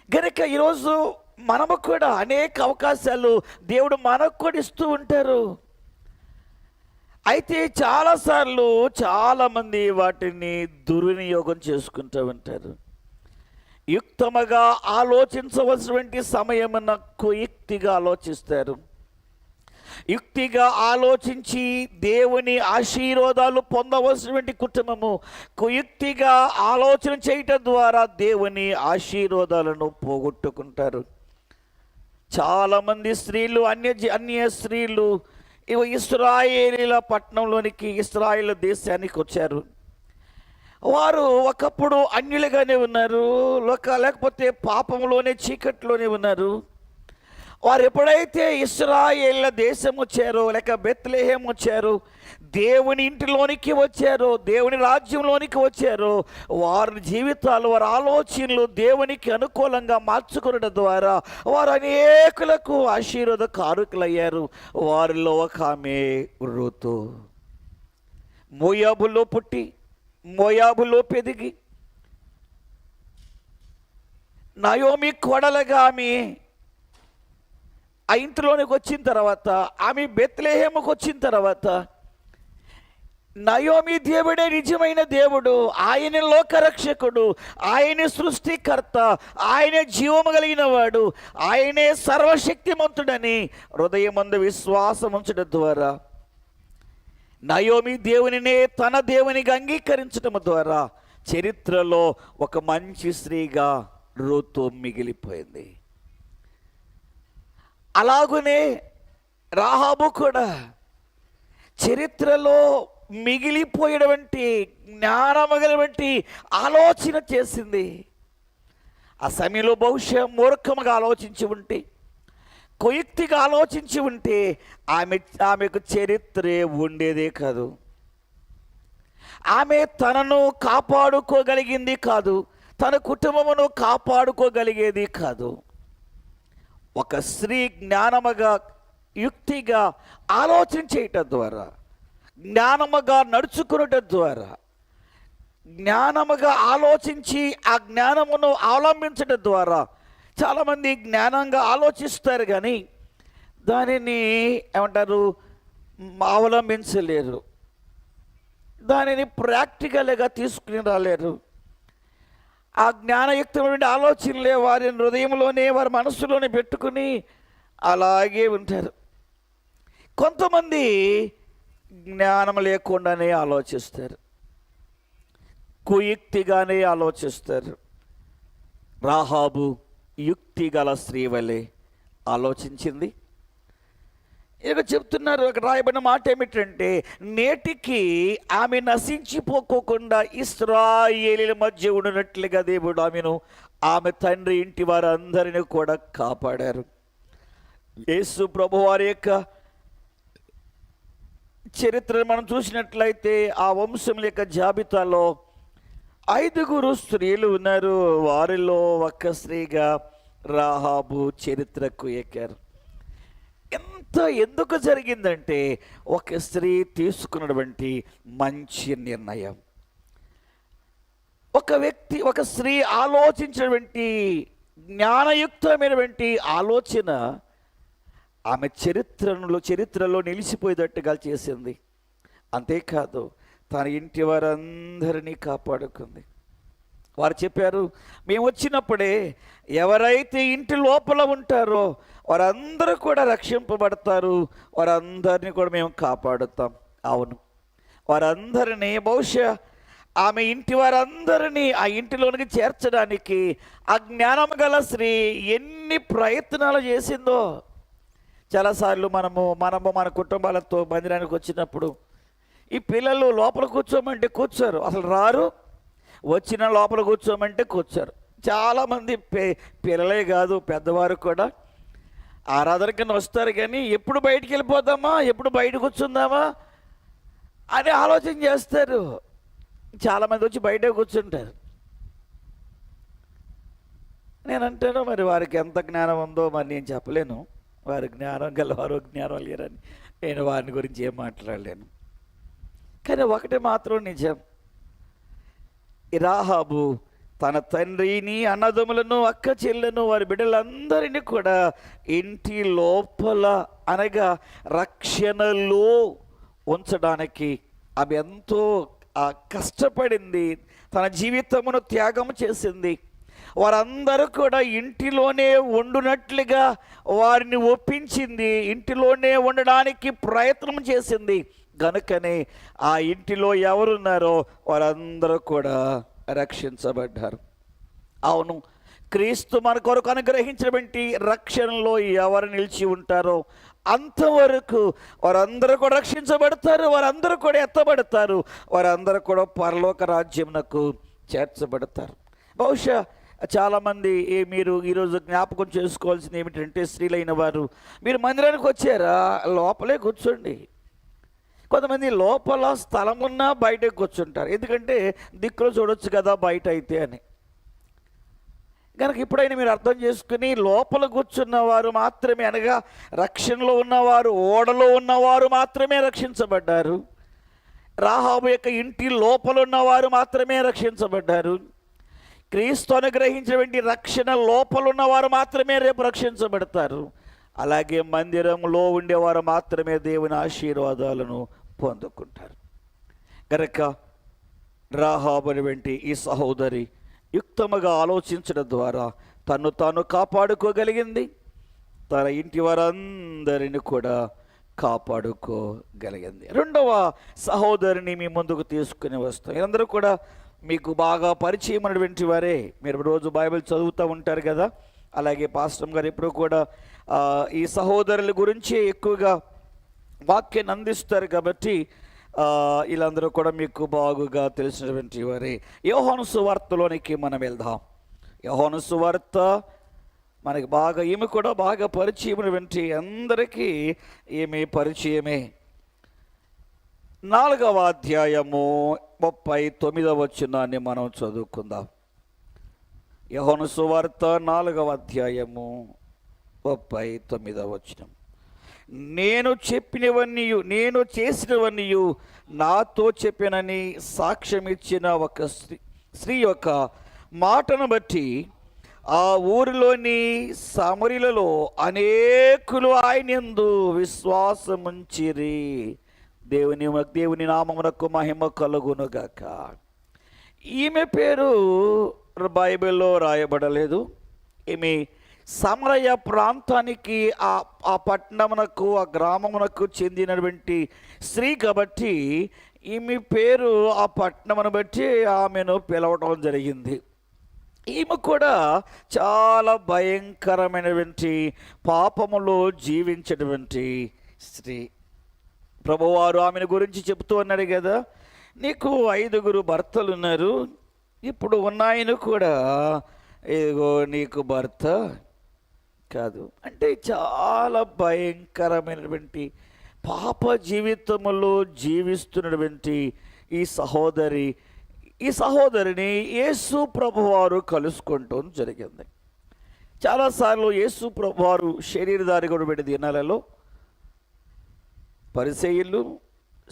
గనుక ఈరోజు మనము కూడా అనేక అవకాశాలు దేవుడు మనకు కూడా ఇస్తూ ఉంటారు. అయితే చాలాసార్లు చాలామంది వాటిని దుర్వినియోగం చేసుకుంటూ ఉంటారు. యుక్తముగా ఆలోచించవలసినటువంటి సమయమునకు యుక్తిగా ఆలోచిస్తారు. యుక్తిగా ఆలోచించి దేవుని ఆశీర్వాదాలు పొందవలసినటువంటి కుటుంబము కుయుక్తిగా ఆలోచన చేయటం ద్వారా దేవుని ఆశీర్వాదాలను పోగొట్టుకుంటారు. చాలామంది స్త్రీలు, అన్య స్త్రీలు ఇస్రాయేలీల పట్టణంలోనికి, ఇస్రాయేల్ దేశానికి వచ్చారు. వారు ఒకప్పుడు అన్యులుగానే ఉన్నారు, లేకపోతే పాపంలోనే చీకట్లోనే ఉన్నారు. వారు ఎప్పుడైతే ఇశ్రాయేళ్ల దేశం వచ్చారో, లేక బెత్లెహేం వచ్చారో, దేవుని ఇంటిలోనికి వచ్చారో, దేవుని రాజ్యంలోనికి వచ్చారో, వారి జీవితాలు, వారి ఆలోచనలు దేవునికి అనుకూలంగా మార్చుకోవడం ద్వారా వారు అనేకులకు ఆశీర్వాదకారకులయ్యారు. వారిలో ఒక ఆమె రూతు. మోయాబులో పుట్టి మోయాబులో పెరిగి నయోమి కోడలుగా ఆమె ఆ ఇంటిలోనికి వచ్చిన తర్వాత, ఆమె బెత్లెహేముకు వచ్చిన తర్వాత, నయోమి దేవుడే నిజమైన దేవుడు, ఆయన లోకరక్షకుడు, ఆయన సృష్టికర్త, ఆయన జీవము కలిగిన వాడు, ఆయనే సర్వశక్తిమంతుడని హృదయమందు విశ్వాసం ఉంచడం ద్వారా నయోమి దేవునినే తన దేవునిగా అంగీకరించడం ద్వారా చరిత్రలో ఒక మంచి స్త్రీగా రూతు మిగిలిపోయింది. అలాగునే రాహాబు కూడా చరిత్రలో మిగిలిపోయేటువంటి జ్ఞానమగలటువంటి ఆలోచన చేసింది. ఆ సమయంలో బహుశా మూర్ఖముగా ఆలోచించి ఉంటే, కుయుక్తిగా ఆలోచించి ఉంటే ఆమెకు చరిత్రే ఉండేదే కాదు. ఆమె తనను కాపాడుకోగలిగింది కాదు, తన కుటుంబమును కాపాడుకోగలిగేది కాదు. ఒక స్త్రీ జ్ఞానముగా, యుక్తిగా ఆలోచన చేయటం ద్వారా, జ్ఞానముగా నడుచుకునటం ద్వారా, జ్ఞానముగా ఆలోచించి ఆ జ్ఞానమును అవలంబించడం ద్వారా, చాలామంది జ్ఞానంగా ఆలోచిస్తారు కానీ దానిని ఏమంటారు, అవలంబించలేరు, దానిని ప్రాక్టికల్గా తీసుకుని రాలేరు. ఆ జ్ఞానయుక్తమైన ఆలోచనలే వారి హృదయంలోనే, వారి మనసులోనే పెట్టుకుని అలాగే ఉంటారు. కొంతమంది జ్ఞానం లేకుండానే ఆలోచిస్తారు, కుయుక్తిగానే ఆలోచిస్తారు. రాహాబు యుక్తి గల స్త్రీ వలె ఆలోచించింది. ఇక చెప్తున్నారు, ఒక రాయబడిన మాట ఏమిటంటే, నేటికి ఆమె నశించిపోకుండా ఇశ్రాయేలీల మధ్య ఉన్నట్లుగా దేవుడు ఆమెను, ఆమె తండ్రి ఇంటి వారందరినీ కూడా కాపాడారు. యేసు ప్రభువారి యొక్క చరిత్రను మనం చూసినట్లయితే ఆ వంశం యొక్క జాబితాలో 5 స్త్రీలు ఉన్నారు. వారిలో ఒక స్త్రీగా రాహాబు చరిత్రకు ఎక్కారు. ఎందుకు జరిగిందంటే, ఒక స్త్రీ తీసుకున్నటువంటి మంచి నిర్ణయం, ఒక స్త్రీ ఆలోచించినటువంటి జ్ఞానయుక్తమైనటువంటి ఆలోచన ఆమె చరిత్రలో నిలిచిపోయేటట్టుగా చేసింది. అంతేకాదు, తన ఇంటి వారందరినీ కాపాడుకుంది. వారు చెప్పారు, మేము వచ్చినప్పుడే ఎవరైతే ఇంటి లోపల ఉంటారో వారందరూ కూడా రక్షింపబడతారు, వారందరినీ కూడా మేము కాపాడుతాం. అవును, వారందరినీ, బహుశా ఆమె ఇంటి వారందరినీ ఆ ఇంటిలోనికి చేర్చడానికి ఆ జ్ఞానం గల స్త్రీ ఎన్ని ప్రయత్నాలు చేసిందో. చాలాసార్లు మనము మన కుటుంబాలతో మందిరానికి వచ్చినప్పుడు ఈ పిల్లలు లోపల కూర్చోమంటే కూర్చోరు, అసలు రారు. వచ్చిన లోపల కూర్చోమంటే కూర్చోరు. చాలామంది పిల్లలే కాదు, పెద్దవారు కూడా ఆరాధనకి వస్తారు కానీ ఎప్పుడు బయటికి వెళ్ళిపోదామా, ఎప్పుడు బయట కూర్చుందామా అని ఆలోచన చేస్తారు. చాలామంది వచ్చి బయటే కూర్చుంటారు. నేను అంటాను, మరి వారికి ఎంత జ్ఞానం ఉందో మరి నేను చెప్పలేను. వారి జ్ఞానం గలవారు, జ్ఞానం లేరని నేను వారిని గురించి ఏం మాట్లాడలేను. కానీ ఒకటి మాత్రం నిజం, రాహాబు తన తండ్రిని, అన్నదమ్ములను, అక్క చెల్లెలను, వారి బిడ్డలందరినీ కూడా ఇంటి లోపల అనగా రక్షణలో ఉంచడానికి ఆమె ఎంతో కష్టపడింది, తన జీవితమును త్యాగం చేసింది. వారందరూ కూడా ఇంటిలోనే ఉండునట్లుగా వారిని ఒప్పించింది, ఇంటిలోనే ఉండడానికి ప్రయత్నం చేసింది. గనుకనే ఆ ఇంటిలో ఎవరున్నారో వారందరూ కూడా రక్షించబడ్డారు. అవును, క్రీస్తు మన కొరకు అనుగ్రహించినటువంటి రక్షణలో ఎవరు నిలిచి ఉంటారో అంతవరకు వారందరూ కూడా రక్షించబడతారు, వారందరూ కూడా ఎత్తబడతారు, వారందరూ కూడా పరలోక రాజ్యమునకు చేర్చబడతారు. బహుశా చాలామంది మీరు ఈరోజు జ్ఞాపకం చేసుకోవాల్సింది ఏమిటంటే, స్త్రీలైన వారు మీరు మందిరానికి వచ్చారా, లోపలే కూర్చోండి. కొంతమంది లోపల స్థలం ఉన్నా బయటకు కూర్చుంటారు, ఎందుకంటే దిక్కులో చూడొచ్చు కదా బయట అయితే అని. కనుక ఇప్పుడైనా మీరు అర్థం చేసుకుని, లోపల కూర్చున్న వారు మాత్రమే, అనగా రక్షణలో ఉన్నవారు, ఓడలో ఉన్నవారు మాత్రమే రక్షించబడ్డారు. రాహాబు యొక్క ఇంటి లోపల ఉన్నవారు మాత్రమే రక్షించబడ్డారు. క్రీస్తు అనుగ్రహించినటువంటి రక్షణ లోపల ఉన్నవారు మాత్రమే రేపు రక్షించబడతారు. అలాగే మందిరంలో ఉండేవారు మాత్రమే దేవుని ఆశీర్వాదాలను పొందుకుంటారు. కనుక రాహాబు అనేటువంటి ఈ సహోదరి యుక్తముగా ఆలోచించడం ద్వారా తను తాను కాపాడుకోగలిగింది, తన ఇంటి వారందరిని కూడా కాపాడుకోగలిగింది. రెండవ సహోదరిని మీ ముందుకు తీసుకుని వస్తాం. వీరందరూ కూడా మీకు బాగా పరిచయం అయినటువంటి వారే. మీరు రోజు బైబిల్ చదువుతూ ఉంటారు కదా, అలాగే పాస్టర్ గారు ఎప్పుడు కూడా ఈ సహోదరుల గురించి ఎక్కువగా వాక్యాన్ని అందిస్తారు కాబట్టి వీళ్ళందరూ కూడా మీకు బాగుగా తెలిసినటువంటి వారే. యోహాను సువార్తలోనికి మనం వెళ్దాం. యోహాను సువార్త మనకి బాగా, ఈమె కూడా బాగా పరిచయమైనటువంటి అందరికీ ఈమె పరిచయమే. 4వ అధ్యాయము 39వ వచనాన్ని మనం చదువుకుందాం. యోహాను సువార్త 4వ అధ్యాయము 39వ వచనం. నేను చెప్పినవన్నీయు, నేను చేసినవన్నీయు నాతో చెప్పినని సాక్ష్యం ఇచ్చిన ఒక స్త్రీ యొక్క మాటను బట్టి ఆ ఊరిలోని సమరీలలో అనేకులు ఆయనందు విశ్వాసముంచిరి. దేవుని నామమునకు మహిమ కలుగునుగాక. ఈమె పేరు బైబిల్లో రాయబడలేదు. ఈమె సమరయ ప్రాంతానికి, ఆ పట్టణమునకు, ఆ గ్రామమునకు చెందినటువంటి స్త్రీ కాబట్టి ఈమె పేరు ఆ పట్టణమును బట్టి ఆమెను పిలవడం జరిగింది. ఈమె కూడా చాలా భయంకరమైనటువంటి పాపములో జీవించినటువంటి స్త్రీ. ప్రభువారు ఆమెను గురించి చెబుతూ అన్నాడు కదా, నీకు 5 భర్తలు ఉన్నారు, ఇప్పుడు ఉన్నాయని కూడా ఇదిగో నీకు భర్త కాదు. అంటే చాలా భయంకరమైనటువంటి పాప జీవితములో జీవిస్తున్నటువంటి ఈ సహోదరిని యేసు ప్రభువారు కలుసుకుంటూ జరిగింది. చాలాసార్లు యేసు ప్రభువారు శరీరధారిగా ఉన్నటువంటి దినాలలో పరిసయ్యులు,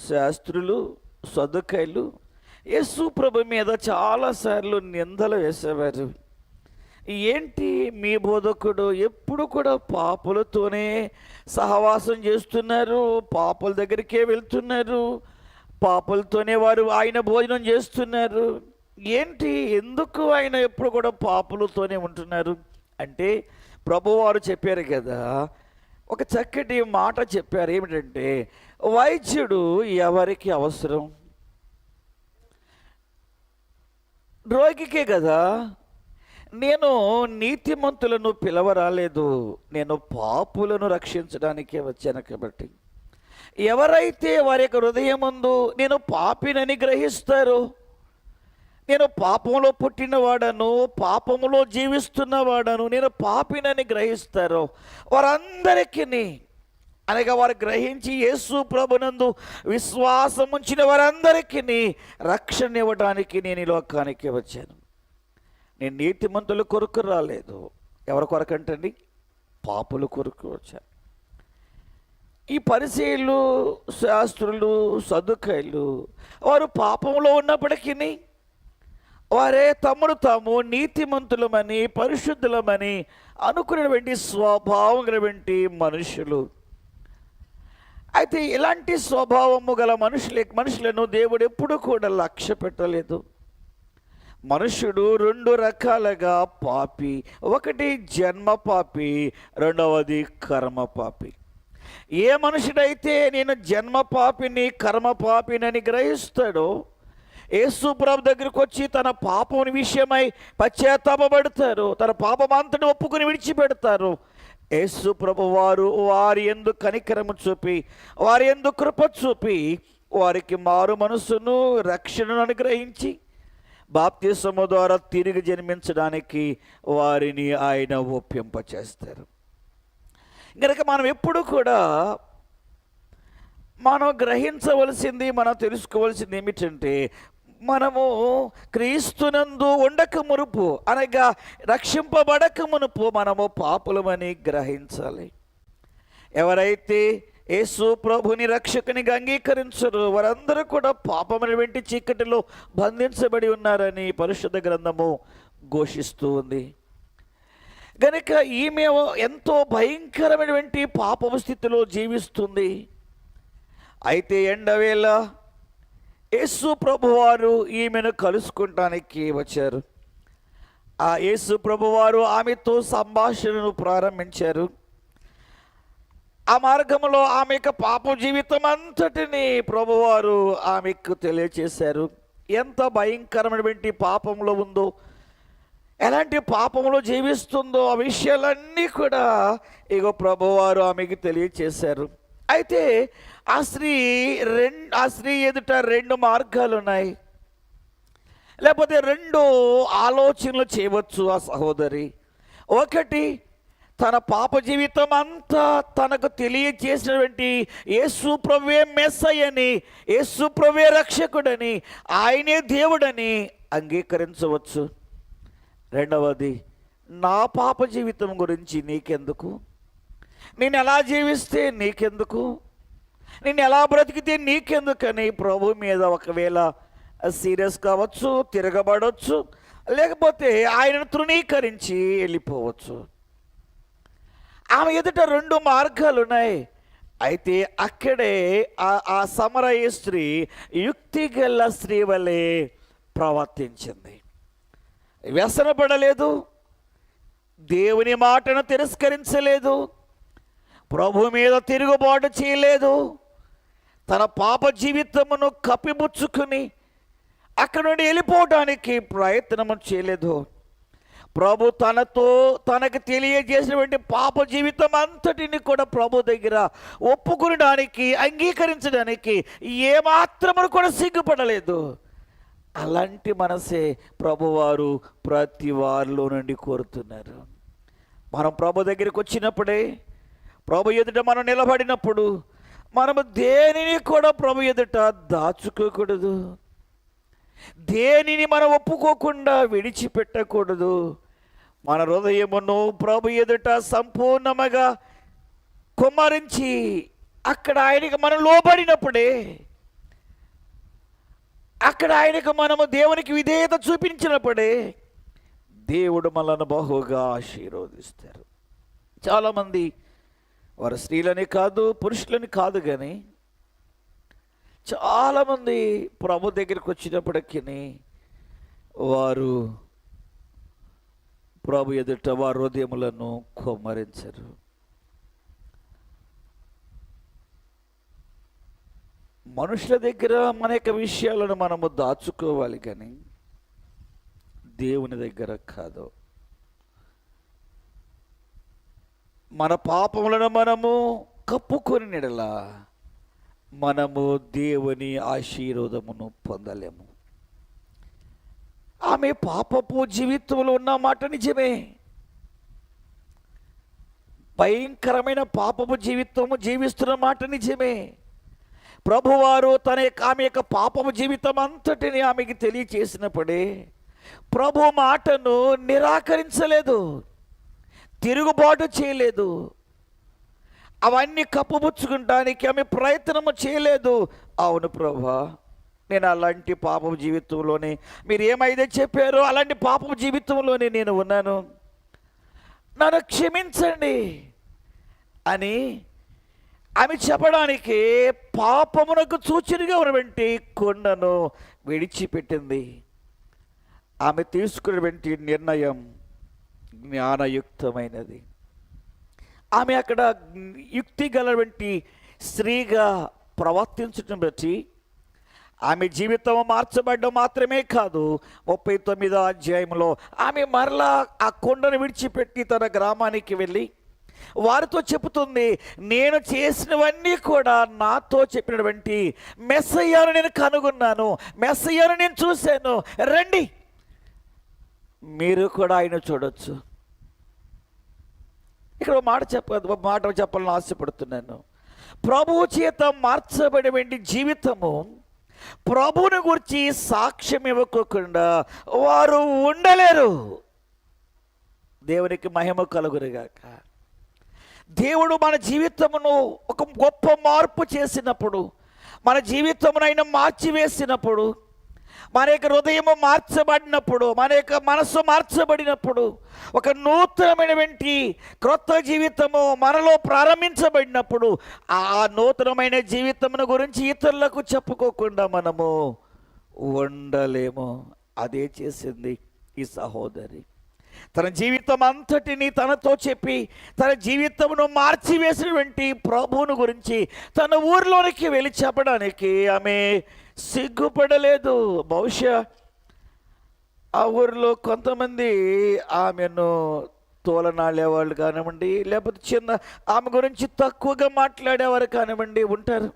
శాస్త్రులు, సదుకాయలు యేసు ప్రభు మీద చాలాసార్లు నిందలు వేసేవారు. ఏంటి మీ బోధకుడు ఎప్పుడు కూడా పాపులతోనే సహవాసం చేస్తున్నారు, పాపుల దగ్గరికే వెళ్తున్నారు, పాపులతోనే వారు ఆయన భోజనం చేస్తున్నారు, ఏంటి ఎందుకు ఆయన ఎప్పుడు కూడా పాపులతోనే ఉంటున్నారు అంటే, ప్రభువారు చెప్పారు కదా, ఒక చక్కటి మాట చెప్పారు. ఏమిటంటే, వైద్యుడు ఎవరికి అవసరం? రోగికే కదా. నేను నీతిమంతులను పిలవరాలేదు, నేను పాపులను రక్షించడానికే వచ్చాను. కాబట్టి ఎవరైతే వారి యొక్క హృదయమందు నేను పాపినని గ్రహిస్తారో, నేను పాపంలో పుట్టినవాడను, పాపములో జీవిస్తున్నవాడను, నేను పాపినని గ్రహిస్తారో వారందరికీ, అనగా వారు గ్రహించి యేసు ప్రభునందు విశ్వాసం ఉంచిన వారందరికీ రక్షణ ఇవ్వడానికి నేను ఈ లోకానికి వచ్చాను. నేను నీతిమంతుల కొరకు రాలేదు. ఎవరి కొరకు అంటండి? పాపుల కొరకు వచ్చాను. ఈ పరిసయ్యులు, శాస్త్రులు, సదుకాయలు వారు పాపంలో ఉన్నప్పటికీ వారే తమను తాము నీతిమంతులమని, పరిశుద్ధులమని అనుకునేటువంటి స్వభావం గలటువంటి మనుషులు. అయితే ఇలాంటి స్వభావము గల మనుషులను దేవుడు ఎప్పుడు కూడా లక్ష్య పెట్టలేదు. మనుషుడు 2 రకాలుగా పాపి. ఒకటి జన్మ పాపి, రెండవది కర్మ పాపి. ఏ మనుషుడైతే నేను జన్మ పాపిని, కర్మ పాపినని గ్రహిస్తాడో, యేసు ప్రభు దగ్గరికి వచ్చి తన పాపం విషయమై పశ్చాత్తాపపడతారు, తన పాపమంతటి ఒప్పుకొని విడిచిపెడతారు, యేసు ప్రభు వారి యందు కనికరము చూపి, వారి యందు కృప చూపి, వారికి మారు మనసును, రక్షణను అనుగ్రహించి బాప్తిసము ద్వారా తిరిగి జన్మించడానికి వారిని ఆయన ఒప్పింపచేస్తారు. కనుక మనం ఎప్పుడు కూడా మనం గ్రహించవలసింది, మనం తెలుసుకోవాల్సింది ఏమిటంటే, మనము క్రీస్తునందు ఉండక మునుపు అనగా రక్షింపబడక మునుపు మనము పాపులమని గ్రహించాలి. ఎవరైతే యేసు ప్రభుని రక్షకునిగా అంగీకరించరు వారందరూ కూడా పాపముల వెంటి చీకటిలో బంధించబడి ఉన్నారని పరిశుద్ధ గ్రంథము ఘోషిస్తూ ఉంది. గనుక ఈమె ఎంతో భయంకరమైనటువంటి పాపపు స్థితిలో జీవిస్తుంది. అయితే ఎండవేళ యేసు ప్రభువారు ఈమెను కలుసుకుంటానికి వచ్చారు. ఆ యేసు ప్రభువారు ఆమెతో సంభాషణను ప్రారంభించారు. ఆ మార్గంలో ఆమె యొక్క పాప జీవితం అంతటిని ప్రభువారు ఆమెకు తెలియచేశారు. ఎంత భయంకరమైనటువంటి పాపంలో ఉందో, ఎలాంటి పాపంలో జీవిస్తుందో ఆ విషయాలన్నీ కూడా ఇగో ప్రభువారు ఆమెకు తెలియచేశారు. అయితే ఆ స్త్రీ ఎదుట రెండు మార్గాలు ఉన్నాయి, లేకపోతే రెండు ఆలోచనలు చేయవచ్చు ఆ సహోదరి. ఒకటి, తన పాప జీవితం అంతా తనకు తెలియజేసినటువంటి యేసు ప్రభువే మెస్సయ్యని, యేసు ప్రభువే రక్షకుడని, ఆయనే దేవుడని అంగీకరించవచ్చు. రెండవది, నా పాప జీవితం గురించి నీకెందుకు, నేను ఎలా జీవిస్తే నీకెందుకు, నేను ఎలా బ్రతికితే నీకెందుకని ప్రభు మీద ఒకవేళ సీరియస్ కావచ్చు, తిరగబడవచ్చు, లేకపోతే ఆయనను తృణీకరించి వెళ్ళిపోవచ్చు. ఆమె ఎదుట రెండు మార్గాలు ఉన్నాయి. అయితే అక్కడే ఆ సమరయ స్త్రీ యుక్తి గల స్త్రీ వలె ప్రవర్తించింది. వ్యసనపడలేదు, దేవుని మాటను తిరస్కరించలేదు, ప్రభు మీద తిరుగుబాటు చేయలేదు, తన పాప జీవితమును కప్పిపుచ్చుకుని అక్కడ నుండి వెళ్ళిపోవడానికి ప్రయత్నము చేయలేదు. ప్రభు తనకు తెలియజేసినటువంటి పాప జీవితం అంతటిని కూడా ప్రభు దగ్గర ఒప్పుకునడానికి, అంగీకరించడానికి ఏమాత్రము కూడా సిగ్గుపడలేదు. అలాంటి మనసే ప్రభువారు ప్రతి వారిలో నుండి కోరుతున్నారు. మనం ప్రభు దగ్గరికి వచ్చినప్పుడే, ప్రభు ఎదుట మనం నిలబడినప్పుడు మనము దేనిని కూడా ప్రభు ఎదుట దాచుకోకూడదు, దేనిని మనం ఒప్పుకోకుండా విడిచిపెట్టకూడదు. మన హృదయమును ప్రభు ఎదుట సంపూర్ణముగా కుమ్మరించి అక్కడ ఆయనకు మనం లోబడినప్పుడే, అక్కడ ఆయనకు మనము దేవునికి విధేయత చూపించినప్పుడే దేవుడు మనల్ని బహుగా ఆశీర్వదిస్తారు. చాలామంది వారు స్త్రీలని కాదు, పురుషులని కాదు, కానీ చాలామంది ప్రభు దగ్గరికి వచ్చినప్పటికీ వారు ప్రభు ఎదుట వారి హృదయములను కుమ్మరించరు. మనుషుల దగ్గర మన యొక్క విషయాలను మనము దాచుకోవాలి, కానీ దేవుని దగ్గర కాదు. మన పాపములను మనము కప్పుకొని నెడలా మనము దేవుని ఆశీర్వాదమును పొందలేము. ఆమె పాపపు జీవితంలో ఉన్న మాట నిజమే. భయంకరమైన పాపపు జీవితము జీవిస్తున్న మాట నిజమే. ప్రభువారు ఆమె యొక్క పాపపు జీవితం అంతటిని ఆమెకి తెలియచేసినప్పుడే ప్రభు మాటను నిరాకరించలేదు, తిరుగుబాటు చేయలేదు, అవన్నీ కప్పుపుచ్చుకుంటానికి ఆమె ప్రయత్నము చేయలేదు. అవును ప్రభువా, నేను అలాంటి పాపపు జీవితంలోనే, మీరు ఏమైతే చెప్పారో అలాంటి పాపపు జీవితంలోనే నేను ఉన్నాను, నన్ను క్షమించండి అని ఆమె చెప్పడానికి పాపమునకు సూచనగా ఉన్నటువంటి కొండను విడిచిపెట్టింది. ఆమె తీసుకున్నటువంటి నిర్ణయం జ్ఞానయుక్తమైనది. ఆమె అక్కడ యుక్తి గలటువంటి స్త్రీగా ప్రవర్తించడం బట్టి ఆమె జీవితం మార్చబడ్డం మాత్రమే కాదు, 39వ అధ్యాయంలో ఆమె మరలా ఆ కొండను విడిచిపెట్టి తన గ్రామానికి వెళ్ళి వారితో చెబుతుంది, నేను చేసినవన్నీ కూడా నాతో చెప్పినటువంటి మెస్సయ్యను నేను కనుగొన్నాను, మెస్సయ్యను నేను చూశాను, రండి మీరు కూడా ఆయన చూడొచ్చు. ఇక్కడ ఒక మాట చెప్పాలని ఆశపడుతున్నాను. ప్రభువు చేత మార్చబడి జీవితము, ప్రభువుని గురించి సాక్ష్యం ఇవ్వకోకుండా వారు ఉండలేరు. దేవునికి మహిమ కలుగునుగాక. దేవుడు మన జీవితమును ఒక గొప్ప మార్పు చేసినప్పుడు, మన జీవితమును ఆయన మార్చివేసినప్పుడు, మన యొక్క హృదయము మార్చబడినప్పుడు, మన యొక్క మనస్సు మార్చబడినప్పుడు, ఒక నూతనమైనటువంటి క్రొత్త జీవితము మనలో ప్రారంభించబడినప్పుడు, ఆ నూతనమైన జీవితమును గురించి ఇతరులకు చెప్పుకోకుండా మనము ఉండలేము. అదే చేసింది ఈ సహోదరి. తన జీవితం అంతటిని తనతో చెప్పి తన జీవితమును మార్చివేసినటువంటి ప్రభువును గురించి తన ఊరిలోనికి వెళ్ళి చెప్పడానికి ఆమె సిగ్గుపడలేదు. బహుశా ఆ ఊరిలో కొంతమంది ఆమెను తోలనాడేవాళ్ళు కానివ్వండి, లేకపోతే చిన్న ఆమె గురించి తక్కువగా మాట్లాడేవారు కానివ్వండి ఉంటారు.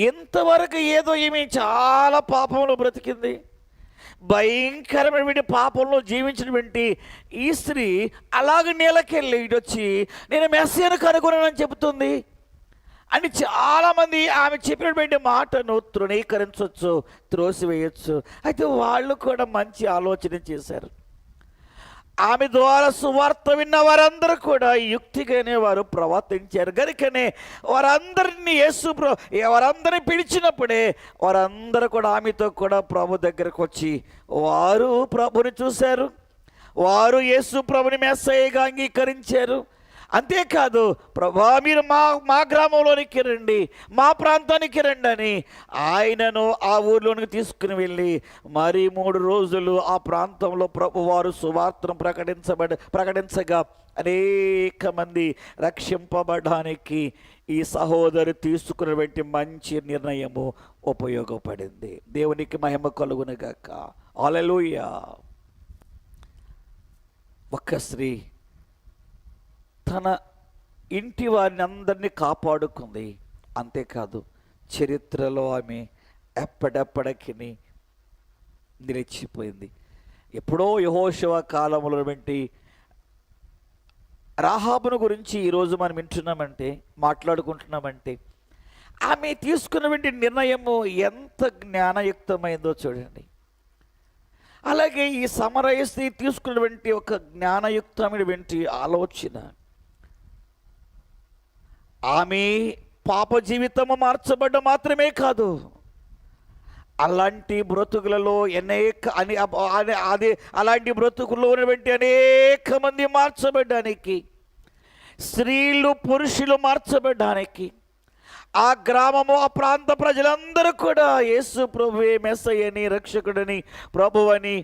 ఇంతవరకు ఏదో ఈమె చాలా పాపంలో బ్రతికింది, భయంకరమైన పాపంలో జీవించినటువంటి ఈ స్త్రీ అలాగ నీళ్ళకెళ్ళి ఇటొచ్చి నేను మెస్సియాను కనుగొనని చెబుతుంది అని చాలామంది ఆమె చెప్పినటువంటి మాటను తృణీకరించవచ్చు, త్రోసివేయచ్చు. అయితే వాళ్ళు కూడా మంచి ఆలోచన చేశారు. ఆమె ద్వారా సువార్త విన్న వారందరూ కూడా యుక్తిగానే వారు ప్రవర్తించారు కనుకనే వారందరినీ వారందరినీ పిలిచినప్పుడే వారందరూ కూడా ఆమెతో కూడా ప్రభు దగ్గరకు వచ్చి వారు ప్రభుని చూశారు, వారు యేసు ప్రభుని మెస్సయ్యగా అంగీకరించారు. అంతేకాదు, ప్రభా మీరు మా గ్రామంలోనికి రండి, మా ప్రాంతానికి రండి అని ఆయనను ఆ ఊర్లోనికి తీసుకుని వెళ్ళి మరి 3 రోజులు ఆ ప్రాంతంలో ప్రభువారు సువార్తను ప్రకటించగా అనేక మంది రక్షింపబడడానికి ఈ సహోదరు తీసుకున్నటువంటి మంచి నిర్ణయము ఉపయోగపడింది. దేవునికి మహిమ కలుగునుగాక. హల్లెలూయా. ఒక్క స్త్రీ తన ఇంటి వారిని అందరినీ కాపాడుకుంది. అంతేకాదు, చరిత్రలో ఆమె ఎప్పటికి నిలిచిపోయింది. ఎప్పుడో యెహోషువ కాలంలో వెంటి రాహాబును గురించి ఈరోజు మనం వింటున్నామంటే, మాట్లాడుకుంటున్నామంటే, ఆమె తీసుకున్నటువంటి నిర్ణయము ఎంత జ్ఞానయుక్తమైందో చూడండి. అలాగే ఈ సమరయ స్త్రీ తీసుకున్నటువంటి ఒక జ్ఞానయుక్తమైనటువంటి ఆలోచన, ఆమె పాప జీవితము మార్చబడ్డ మాత్రమే కాదు, అలాంటి బ్రతుకులలో అలాంటి బ్రతుకుల్లో ఉన్నటువంటి అనేక మంది మార్చబడ్డానికి, స్త్రీలు పురుషులు మార్చబడ్డానికి, ఆ గ్రామము ఆ ప్రాంత ప్రజలందరూ కూడా యేసు ప్రభువే మెస్సయ్యని, రక్షకుడని, ప్రభువని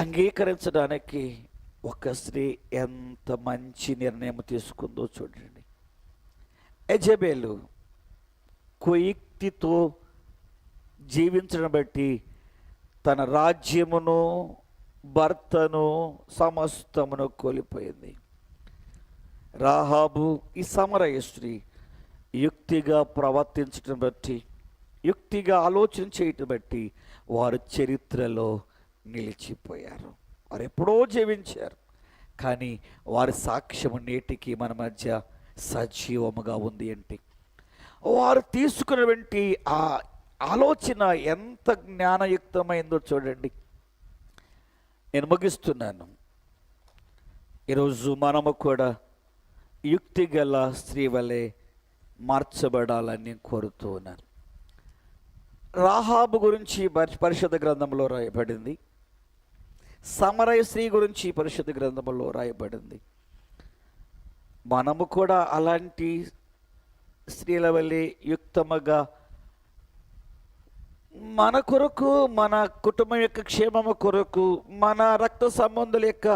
అంగీకరించడానికి ఒక స్త్రీ ఎంత మంచి నిర్ణయం తీసుకుందో చూడండి. యెజబెలు కుయుక్తితో జీవించడం బట్టి తన రాజ్యమును, భర్తను, సమస్తమును కోల్పోయింది. రాహాబు ఈ సమరయ స్త్రీ యుక్తిగా ప్రవర్తించడం బట్టి, యుక్తిగా ఆలోచన చేయటం బట్టి వారు చరిత్రలో నిలిచిపోయారు. వారు ఎప్పుడో జీవించారు, కానీ వారి సాక్ష్యము నేటికి మన మధ్య సజీవముగా ఉంది. అంటే వారు తీసుకున్నటువంటి ఆ ఆలోచన ఎంత జ్ఞానయుక్తమైందో చూడండి. నేను ముగిస్తున్నాను. ఈరోజు మనము కూడా యుక్తి గల స్త్రీ వలె మార్చబడాలని నేను కోరుతూ ఉన్నాను. రాహాబు గురించి పరిశుద్ధ గ్రంథంలో రాయబడింది, సమరయ స్త్రీ గురించి పరిశుద్ధ గ్రంథంలో రాయబడింది. మనము కూడా అలాంటి స్త్రీల వలె యుక్తముగా మన కొరకు, మన కుటుంబం యొక్క క్షేమము కొరకు, మన రక్త సంబంధుల యొక్క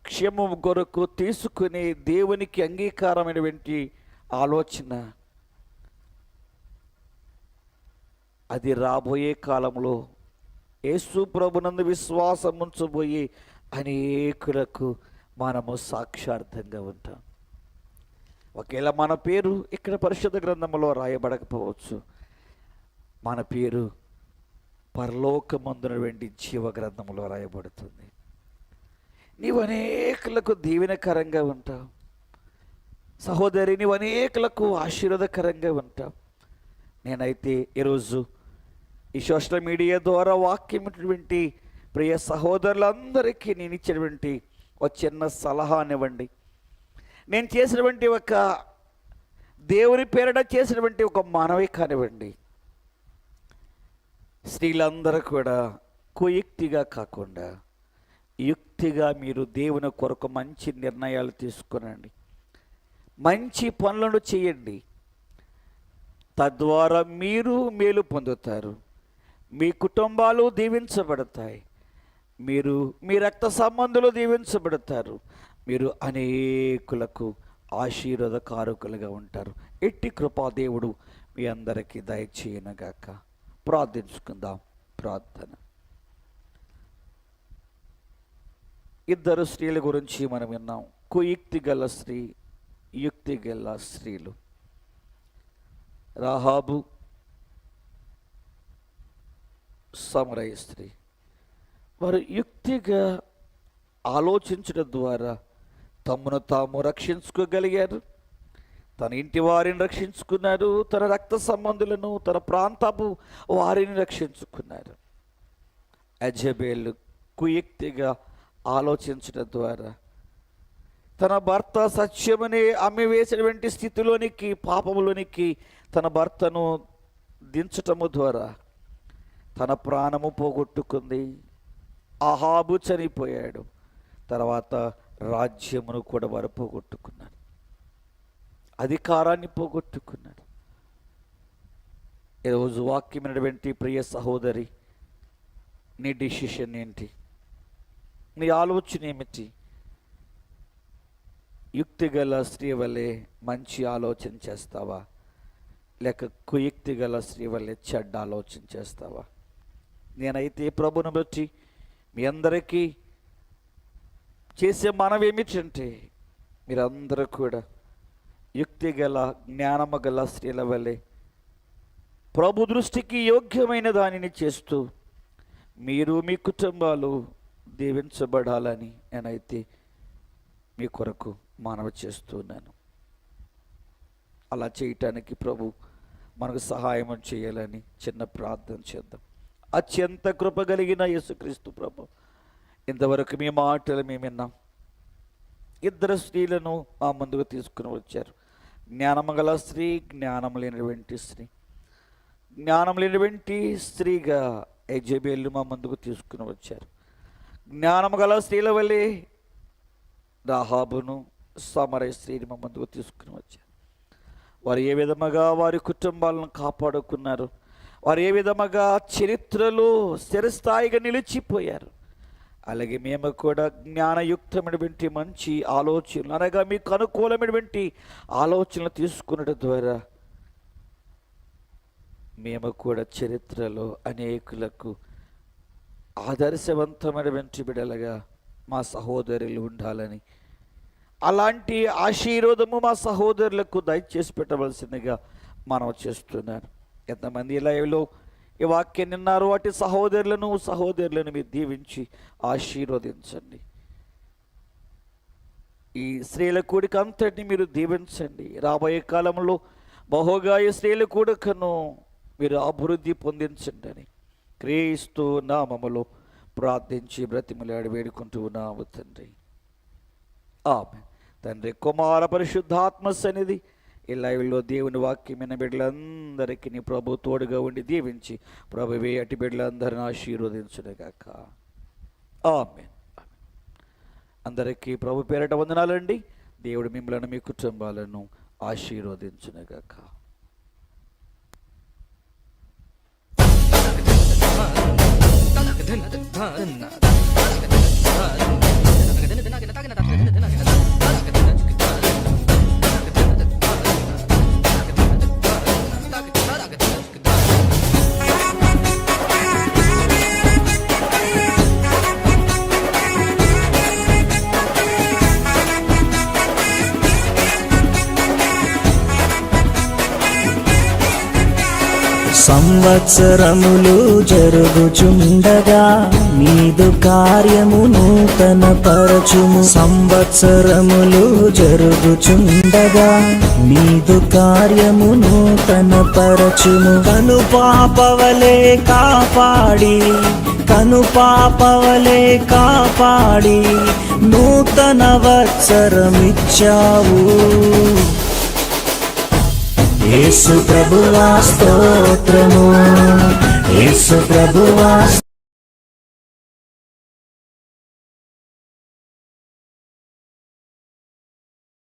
క్షేమము కొరకు తీసుకుని దేవునికి అంగీకారమైనటువంటి ఆలోచన, అది రాబోయే కాలంలో యేసు ప్రభునందు విశ్వాసం ఉంచబోయి అనేకులకు మనము సాక్షార్థంగా ఉంటాం. ఒకవేళ మన పేరు ఇక్కడ పరిశుద్ధ గ్రంథంలో రాయబడకపోవచ్చు, మన పేరు పరలోకమందునటువంటి జీవ గ్రంథంలో రాయబడుతుంది. నీవు అనేకులకు దీవెనకరంగా ఉంటావు సహోదరి, నీవు అనేకులకు ఆశీర్వాదకరంగా ఉంటావు. నేనైతే ఈరోజు ఈ సోషల్ మీడియా ద్వారా వాక్యమైనటువంటి ప్రియ సహోదరులందరికీ నేను ఇచ్చినటువంటి ఒక చిన్న సలహానివ్వండి. నేను చేసినటువంటి ఒక దేవుని పేరిట చేసినటువంటి ఒక మనవి కానివ్వండి. స్త్రీలందరూ కూడా కుయుక్తిగా కాకుండా యుక్తిగా మీరు దేవుని కొరకు మంచి నిర్ణయాలు తీసుకునండి, మంచి పనులను చేయండి. తద్వారా మీరు మేలు పొందుతారు, మీ కుటుంబాలు దీవించబడతాయి, మీరు మీ రక్త సంబంధులు దీవించబడతారు, మీరు అనేకులకు ఆశీర్వాదకారకులుగా ఉంటారు. ఎట్టి కృపా దేవుడు మీ అందరికీ దయచేయనుగాక. ప్రార్థించుకుందాం. ప్రార్థన. ఇద్దరు స్త్రీల గురించి మనం విన్నాం. కుయుక్తి గల స్త్రీ, యుక్తి గల స్త్రీలు. రాహాబు, సమరయ స్త్రీ. వారు యుక్తిగా ఆలోచించడం ద్వారా తమను తాము రక్షించుకోగలిగారు, తన ఇంటి వారిని రక్షించుకున్నారు, తన రక్త సంబంధులను, తన ప్రాంతపు వారిని రక్షించుకున్నారు. యెజబెలు కుయుక్తిగా ఆలోచించడం ద్వారా తన భర్త సత్యమని అమ్మివేసినటువంటి స్థితిలోనికి, పాపములోనికి తన భర్తను దించటము ద్వారా తన ప్రాణము పోగొట్టుకుంది. అహాబు చనిపోయాడు. తర్వాత రాజ్యమును కూడా వారు పోగొట్టుకున్నారు, అధికారాన్ని పోగొట్టుకున్నారు. ఈరోజు వాక్యమైనటువంటి ప్రియ సహోదరి, నీ డిసిషన్ ఏంటి? నీ ఆలోచన ఏమిటి? యుక్తి గల స్త్రీ వల్లే మంచి ఆలోచన చేస్తావా, లేక కుయుక్తి గల స్త్రీ వల్లే చెడ్డ ఆలోచన చేస్తావా? నేనైతే ప్రభుని బట్టి మీ అందరికీ చేసే మనవి ఏమిటంటే, మీరందరూ కూడా యుక్తి గల జ్ఞానము గల స్త్రీల వల్లే ప్రభు దృష్టికి యోగ్యమైన దానిని చేస్తూ మీరు మీ కుటుంబాలు దీవించబడాలని నేనైతే మీ కొరకు మనవి చేస్తున్నాను. అలా చేయటానికి ప్రభు మనకు సహాయం చేయాలని చిన్న ప్రార్థన చేద్దాం. అత్యంత కృప కలిగిన యేసుక్రీస్తు ప్రభు, ఇంతవరకు మీ మాటలు మేము విన్నాం. ఇద్దరు స్త్రీలను మా ముందుకు తీసుకుని వచ్చారు. జ్ఞానము గల స్త్రీ, జ్ఞానం లేనటువంటి స్త్రీ. జ్ఞానం లేనటువంటి స్త్రీగా యెజబెలు మా ముందుకు తీసుకుని వచ్చారు. జ్ఞానము గల స్త్రీల వల్లే రాహాబును, సమరయ స్త్రీని మా ముందుకు తీసుకుని వచ్చారు. వారు ఏ విధముగా వారి కుటుంబాలను కాపాడుకున్నారు, వారు ఏ విధముగా చరిత్రలో స్థిరస్థాయిగా నిలిచిపోయారు. అలాగే మేము కూడా జ్ఞానయుక్తమైనటువంటి మంచి ఆలోచనలు, అనగా మీకు అనుకూలమైనటువంటి ఆలోచనలు తీసుకునడం ద్వారా మేము కూడా చరిత్రలో అనేకులకు ఆదర్శవంతమైనటువంటి బిడ్డలుగా మా సహోదరులు ఉండాలని, అలాంటి ఆశీర్వాదము మా సహోదరులకు దయచేసి పెట్టవలసిందిగా మనం చేస్తున్నాను. ఎంతమంది లైవ్లో ఈ వాక్యం విన్నారు, వాటి సహోదరులను మీరు దీవించి ఆశీర్వదించండి. ఈ స్త్రీల కూడిక అంతటిని మీరు దీవించండి. రాబోయే కాలంలో బహుగా ఈ స్త్రీల కూడికను మీరు అభివృద్ధి పొందించండి అని క్రీస్తు నామములో ప్రార్థించి బ్రతిమలాడి వేడుకుంటూ ఉన్నాము తండ్రి. ఆమేన్. తండ్రి, కుమార, పరిశుద్ధాత్మ సన్నిధి ఈ లైవ్లో దేవుని వాక్యమైన బిడ్డలందరికీ నీ ప్రభు తోడుగా ఉండి దీవించి ప్రభువే అటు బిడ్డలందరిని ఆశీర్వదించునుగాక. ఆమేన్. అందరికీ ప్రభు పేరట వందనాలండి. దేవుడు మిమ్మల్ని, మీ కుటుంబాలను ఆశీర్వదించునుగాక. సంవత్సరములు జరుగుచుండగా నీదు కార్యము నూతన పరచుము. సంవత్సరములు జరుగుచుండగా నీదు కార్యము నూతన పరచుము. కను పాపవలే కాపాడి నూతన వత్సరమిచ్చావు. యేసు ప్రభువా స్తోత్రము, యేసు ప్రభువా